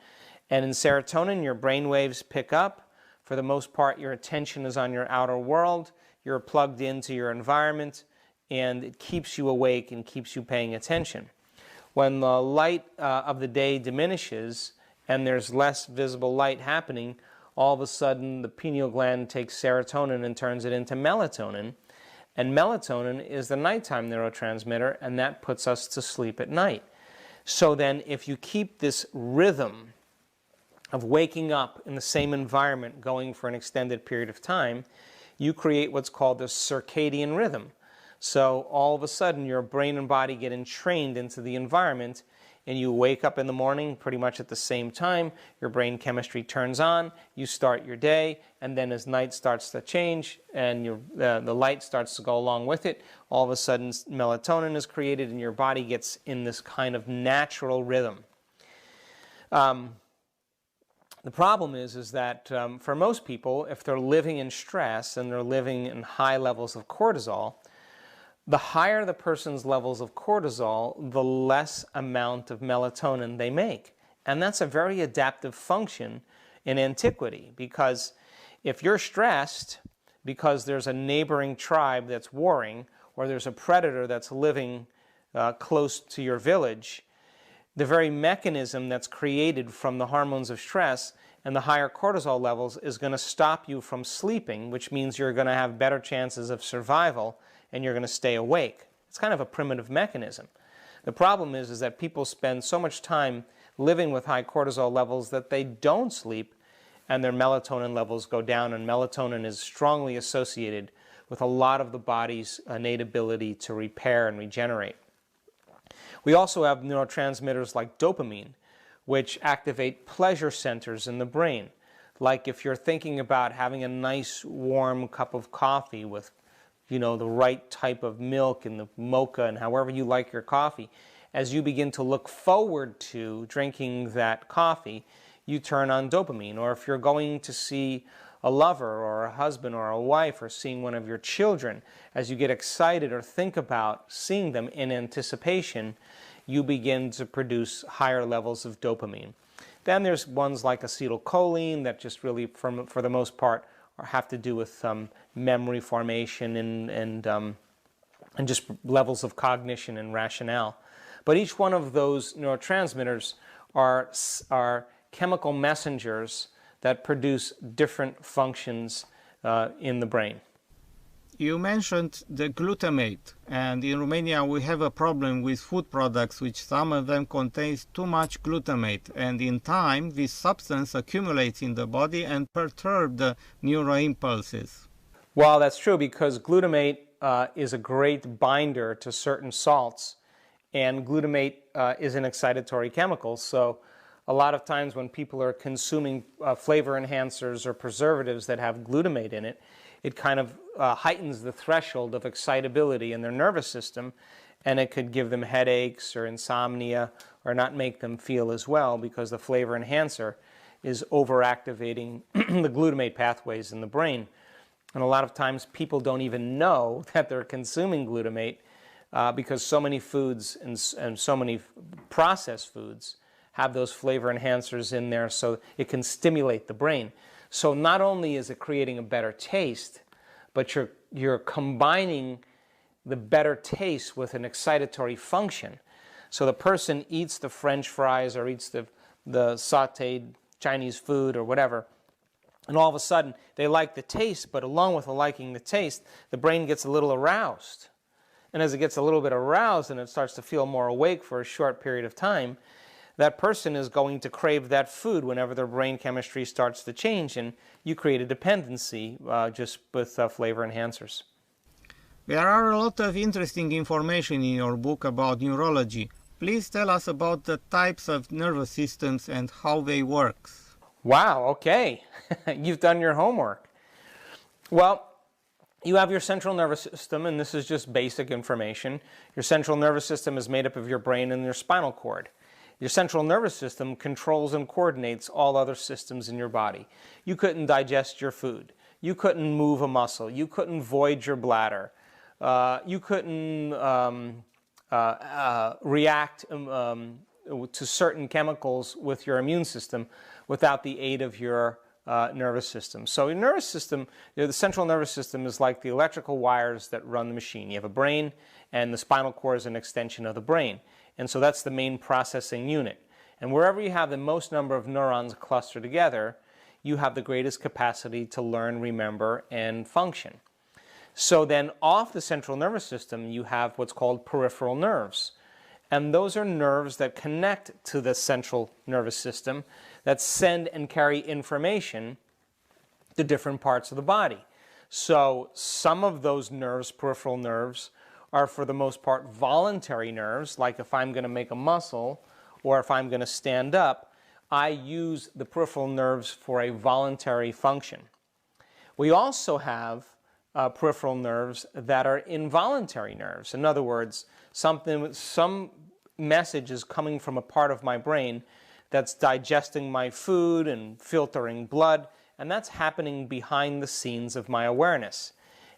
[SPEAKER 3] And in serotonin, your brain waves pick up. For the most part, your attention is on your outer world. You're plugged into your environment, and it keeps you awake and keeps you paying attention. When the light of the day diminishes and there's less visible light happening, all of a sudden the pineal gland takes serotonin and turns it into melatonin. And melatonin is the nighttime neurotransmitter, and that puts us to sleep at night. So then if you keep this rhythm of waking up in the same environment going for an extended period of time, you create what's called the circadian rhythm. So all of a sudden your brain and body get entrained into the environment, and you wake up in the morning pretty much at the same time, your brain chemistry turns on, you start your day, and then as night starts to change and the light starts to go along with it, all of a sudden melatonin is created and your body gets in this kind of natural rhythm. The problem is that for most people, if they're living in stress and they're living in high levels of cortisol, the higher the person's levels of cortisol, the less amount of melatonin they make. And that's a very adaptive function in antiquity, because if you're stressed because there's a neighboring tribe that's warring, or there's a predator that's living close to your village, the very mechanism that's created from the hormones of stress and the higher cortisol levels is going to stop you from sleeping, which means you're going to have better chances of survival and you're going to stay awake. It's kind of a primitive mechanism. The problem is that people spend so much time living with high cortisol levels that they don't sleep, and their melatonin levels go down, and melatonin is strongly associated with a lot of the body's innate ability to repair and regenerate. We also have neurotransmitters like dopamine, which activate pleasure centers in the brain. Like if you're thinking about having a nice warm cup of coffee with the right type of milk and the mocha and however you like your coffee, as you begin to look forward to drinking that coffee, you turn on dopamine. Or if you're going to see a lover or a husband or a wife or seeing one of your children, as you get excited or think about seeing them in anticipation, you begin to produce higher levels of dopamine. Then there's ones like acetylcholine that just really, for the most part, have to do with memory formation and just levels of cognition and rationale. But each one of those neurotransmitters are chemical messengers that produce different functions in the brain.
[SPEAKER 2] You mentioned the glutamate, and in Romania we have a problem with food products which some of them contains too much glutamate, and in time this substance accumulates in the body and perturbs the neuroimpulses.
[SPEAKER 3] Well, that's true, because glutamate is a great binder to certain salts, and glutamate is an excitatory chemical. So a lot of times when people are consuming flavor enhancers or preservatives that have glutamate in it, it kind of heightens the threshold of excitability in their nervous system, and it could give them headaches or insomnia or not make them feel as well, because the flavor enhancer is overactivating the glutamate pathways in the brain. And a lot of times people don't even know that they're consuming glutamate because so many foods and so many processed foods have those flavor enhancers in there, so it can stimulate the brain. So not only is it creating a better taste, but you're combining the better taste with an excitatory function. So the person eats the French fries or eats the sautéed Chinese food or whatever, and all of a sudden they like the taste, but along with liking the taste, the brain gets a little aroused. And as it gets a little bit aroused and it starts to feel more awake for a short period of time, that person is going to crave that food whenever their brain chemistry starts to change, and you create a dependency just with flavor enhancers.
[SPEAKER 2] There are a lot of interesting information in your book about neurology. Please tell us about the types of nervous systems and how they work.
[SPEAKER 3] Wow, okay. You've done your homework. Well, you have your central nervous system, and this is just basic information. Your central nervous system is made up of your brain and your spinal cord. Your central nervous system controls and coordinates all other systems in your body. You couldn't digest your food. You couldn't move a muscle. You couldn't void your bladder. You couldn't react to certain chemicals with your immune system without the aid of your nervous system. So your nervous system, the central nervous system is like the electrical wires that run the machine. You have a brain, and the spinal cord is an extension of the brain. And so that's the main processing unit. And wherever you have the most number of neurons clustered together, you have the greatest capacity to learn, remember, and function. So then off the central nervous system, you have what's called peripheral nerves. And those are nerves that connect to the central nervous system that send and carry information to different parts of the body. So some of those nerves, peripheral nerves, are for the most part voluntary nerves, like if I'm going to make a muscle or if I'm going to stand up, I use the peripheral nerves for a voluntary function. We also have peripheral nerves that are involuntary nerves. In other words, some message is coming from a part of my brain that's digesting my food and filtering blood, and that's happening behind the scenes of my awareness.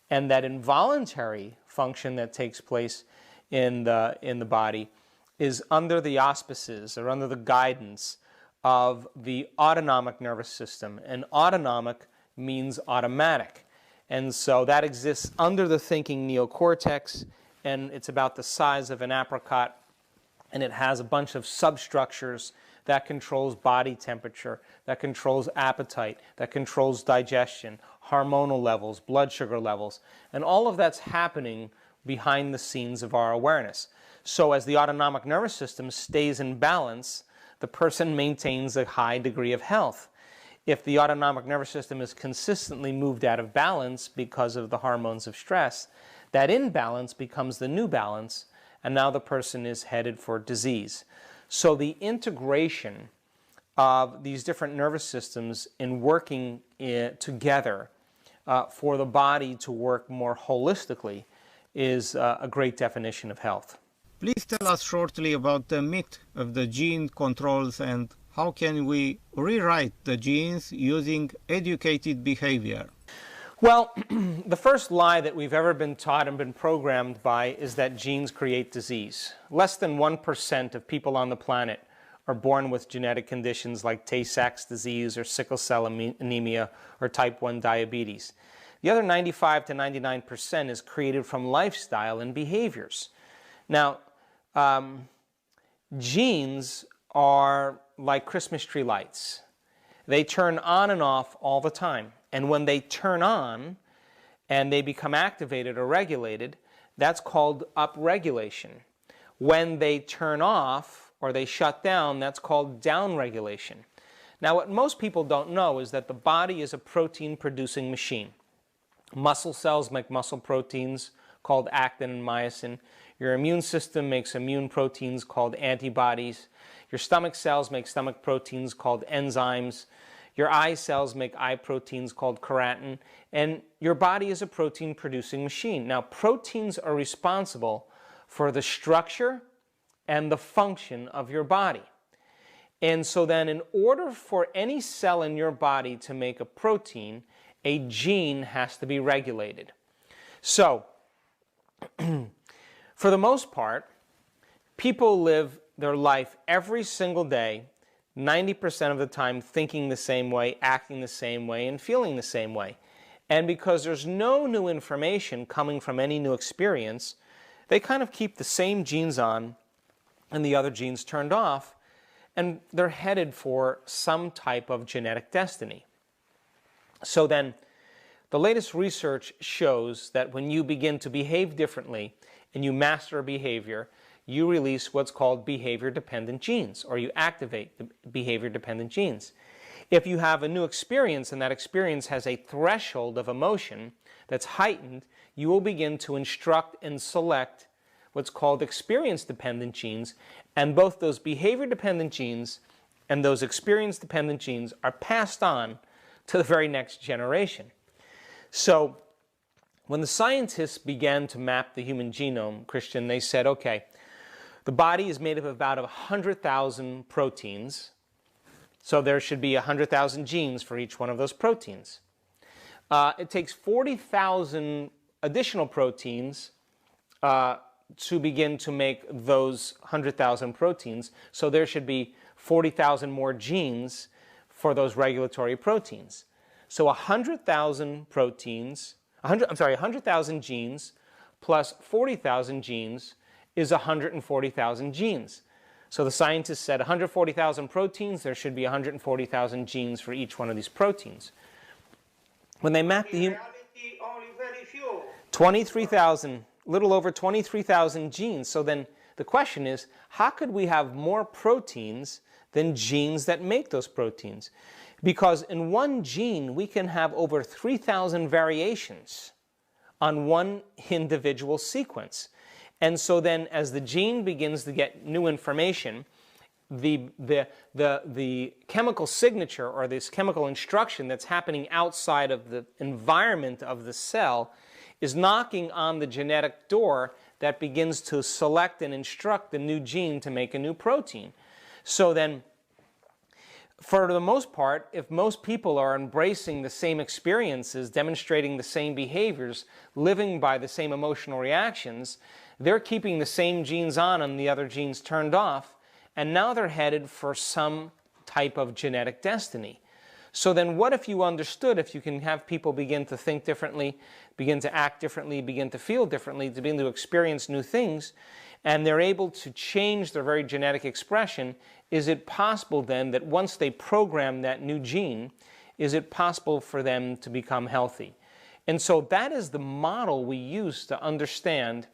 [SPEAKER 3] And that involuntary function that takes place in the body is under the auspices or under the guidance of the autonomic nervous system. And autonomic means automatic. And so that exists under the thinking neocortex, and it's about the size of an apricot, and it has a bunch of substructures that controls body temperature, that controls appetite, that controls digestion, hormonal levels, blood sugar levels, and all of that's happening behind the scenes of our awareness. So as the autonomic nervous system stays in balance, the person maintains a high degree of health. If the autonomic nervous system is consistently moved out of balance because of the hormones of stress, that imbalance becomes the new balance, and now the person is headed for disease. So the integration of these different nervous systems in working together for the body to work more holistically is a great definition of health.
[SPEAKER 2] Please tell us shortly about the myth of the gene controls and how can we rewrite the genes using educated behavior?
[SPEAKER 3] Well, the first lie that we've ever been taught and been programmed by is that genes create disease. Less than 1% of people on the planet are born with genetic conditions like Tay-Sachs disease or sickle cell anemia or type 1 diabetes. The other 95 to 99% is created from lifestyle and behaviors. Now, genes are like Christmas tree lights. They turn on and off all the time. And when they turn on and they become activated or regulated, that's called upregulation. When they turn off or they shut down, that's called downregulation. Now, what most people don't know is that the body is a protein-producing machine. Muscle cells make muscle proteins called actin and myosin. Your immune system makes immune proteins called antibodies. Your stomach cells make stomach proteins called enzymes. Your eye cells make eye proteins called keratin. And your body is a protein-producing machine. Now, proteins are responsible for the structure and the function of your body. And so then in order for any cell in your body to make a protein, a gene has to be regulated. So, for the most part, people live their life every single day, 90% of the time thinking the same way, acting the same way, and feeling the same way. And because there's no new information coming from any new experience, they kind of keep the same genes on and the other genes turned off, and they're headed for some type of genetic destiny. So then, the latest research shows that when you begin to behave differently and you master a behavior, you release what's called behavior-dependent genes, or you activate the behavior-dependent genes. If you have a new experience and that experience has a threshold of emotion that's heightened, you will begin to instruct and select what's called experience-dependent genes, and both those behavior-dependent genes and those experience-dependent genes are passed on to the very next generation. So when the scientists began to map the human genome, Christian, they said, okay, The body is made up of about 100,000 proteins, so there should be 100,000 genes for each one of those proteins. It takes 40,000 additional proteins to begin to make those 100,000 proteins, so there should be 40,000 more genes for those regulatory proteins. So 100,000 proteins, 100,000 genes plus 40,000 genes is 140,000 genes. So the scientists said 140,000 proteins, there should be 140,000 genes for each one of these proteins. When they mapped the 23,000, little over 23,000 genes. So then the question is, how could we have more proteins than genes that make those proteins? Because in one gene, we can have over 3,000 variations on one individual sequence. And so then as the gene begins to get new information, the chemical signature or this chemical instruction that's happening outside of the environment of the cell is knocking on the genetic door that begins to select and instruct the new gene to make a new protein. So then, for the most part, if most people are embracing the same experiences, demonstrating the same behaviors, living by the same emotional reactions, they're keeping the same genes on and the other genes turned off, and now they're headed for some type of genetic destiny. So then what if you understood, if you can have people begin to think differently, begin to act differently, begin to feel differently, to begin to experience new things, and they're able to change their very genetic expression, is it possible then that once they program that new gene, is it possible for them to become healthy? And so that is the model we use to understand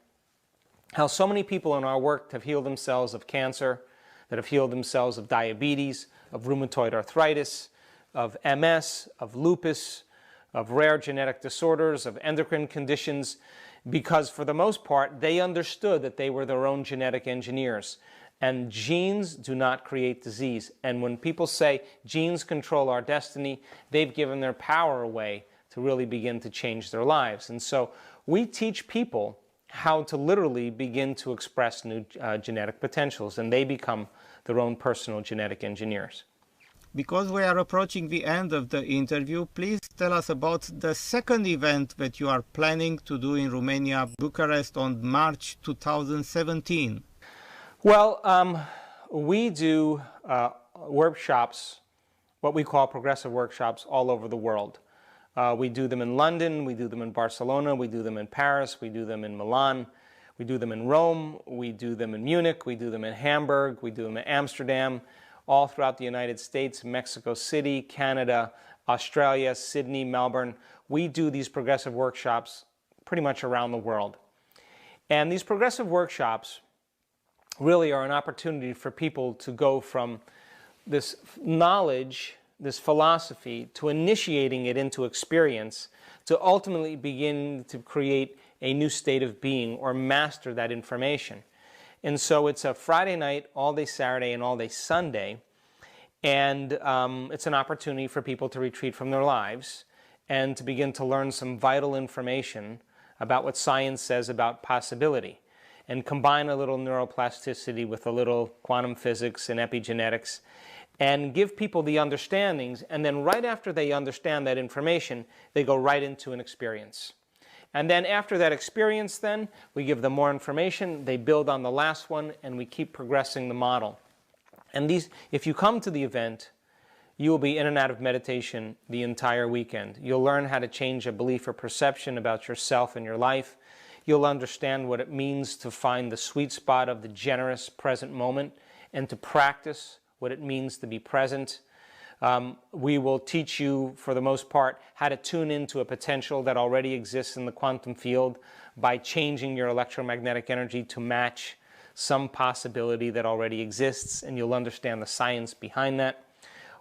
[SPEAKER 3] how so many people in our work have healed themselves of cancer, that have healed themselves of diabetes, of rheumatoid arthritis, of MS, of lupus, of rare genetic disorders, of endocrine conditions, because for the most part, they understood that they were their own genetic engineers. And genes do not create disease. And when people say genes control our destiny, they've given their power away to really begin to change their lives. And so we teach people how to literally begin to express new genetic potentials, and they become their own personal genetic engineers.
[SPEAKER 2] Because we are approaching the end of the interview, please tell us about the second event that you are planning to do in Romania, Bucharest, on March 2017.
[SPEAKER 3] Well, we do workshops, what we call progressive workshops, all over the world. We do them in London, we do them in Barcelona, we do them in Paris, we do them in Milan, we do them in Rome, we do them in Munich, we do them in Hamburg, we do them in Amsterdam, all throughout the United States, Mexico City, Canada, Australia, Sydney, Melbourne. We do these progressive workshops pretty much around the world. And these progressive workshops really are an opportunity for people to go from this knowledge, this philosophy, to initiating it into experience, to ultimately begin to create a new state of being or master that information. And so it's a Friday night, all day Saturday, and all day Sunday. And it's an opportunity for people to retreat from their lives and to begin to learn some vital information about what science says about possibility, and combine a little neuroplasticity with a little quantum physics and epigenetics, and give people the understandings, and then right after they understand that information, they go right into an experience. And then after that experience, then, we give them more information, they build on the last one, and we keep progressing the model. And these, if you come to the event, you will be in and out of meditation the entire weekend. You'll learn how to change a belief or perception about yourself and your life. You'll understand what it means to find the sweet spot of the generous present moment and to practice what it means to be present. We will teach you, for the most part, how to tune into a potential that already exists in the quantum field by changing your electromagnetic energy to match some possibility that already exists, and you'll understand the science behind that.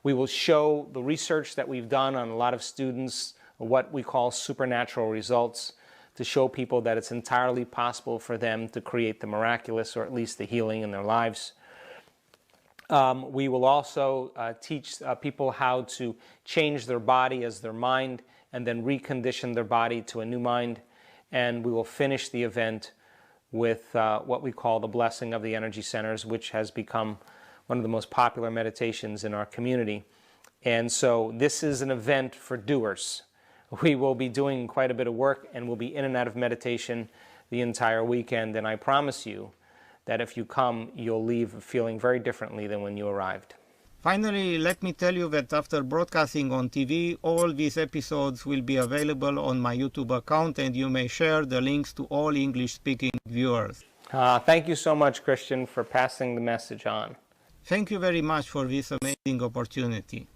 [SPEAKER 3] We will show the research that we've done on a lot of students, what we call supernatural results, to show people that it's entirely possible for them to create the miraculous, or at least the healing in their lives. We will also teach people how to change their body as their mind and then recondition their body to a new mind. And we will finish the event with what we call the blessing of the energy centers, which has become one of the most popular meditations in our community. And so this is an event for doers. We will be doing quite a bit of work, and we'll be in and out of meditation the entire weekend, and I promise you that if you come, you'll leave feeling very differently than when you arrived.
[SPEAKER 2] Finally, let me tell you that after broadcasting on TV, all these episodes will be available on my YouTube account, and you may share the links to all English-speaking viewers.
[SPEAKER 3] Thank you so much, Christian, for passing the message on.
[SPEAKER 2] Thank you very much for this amazing opportunity.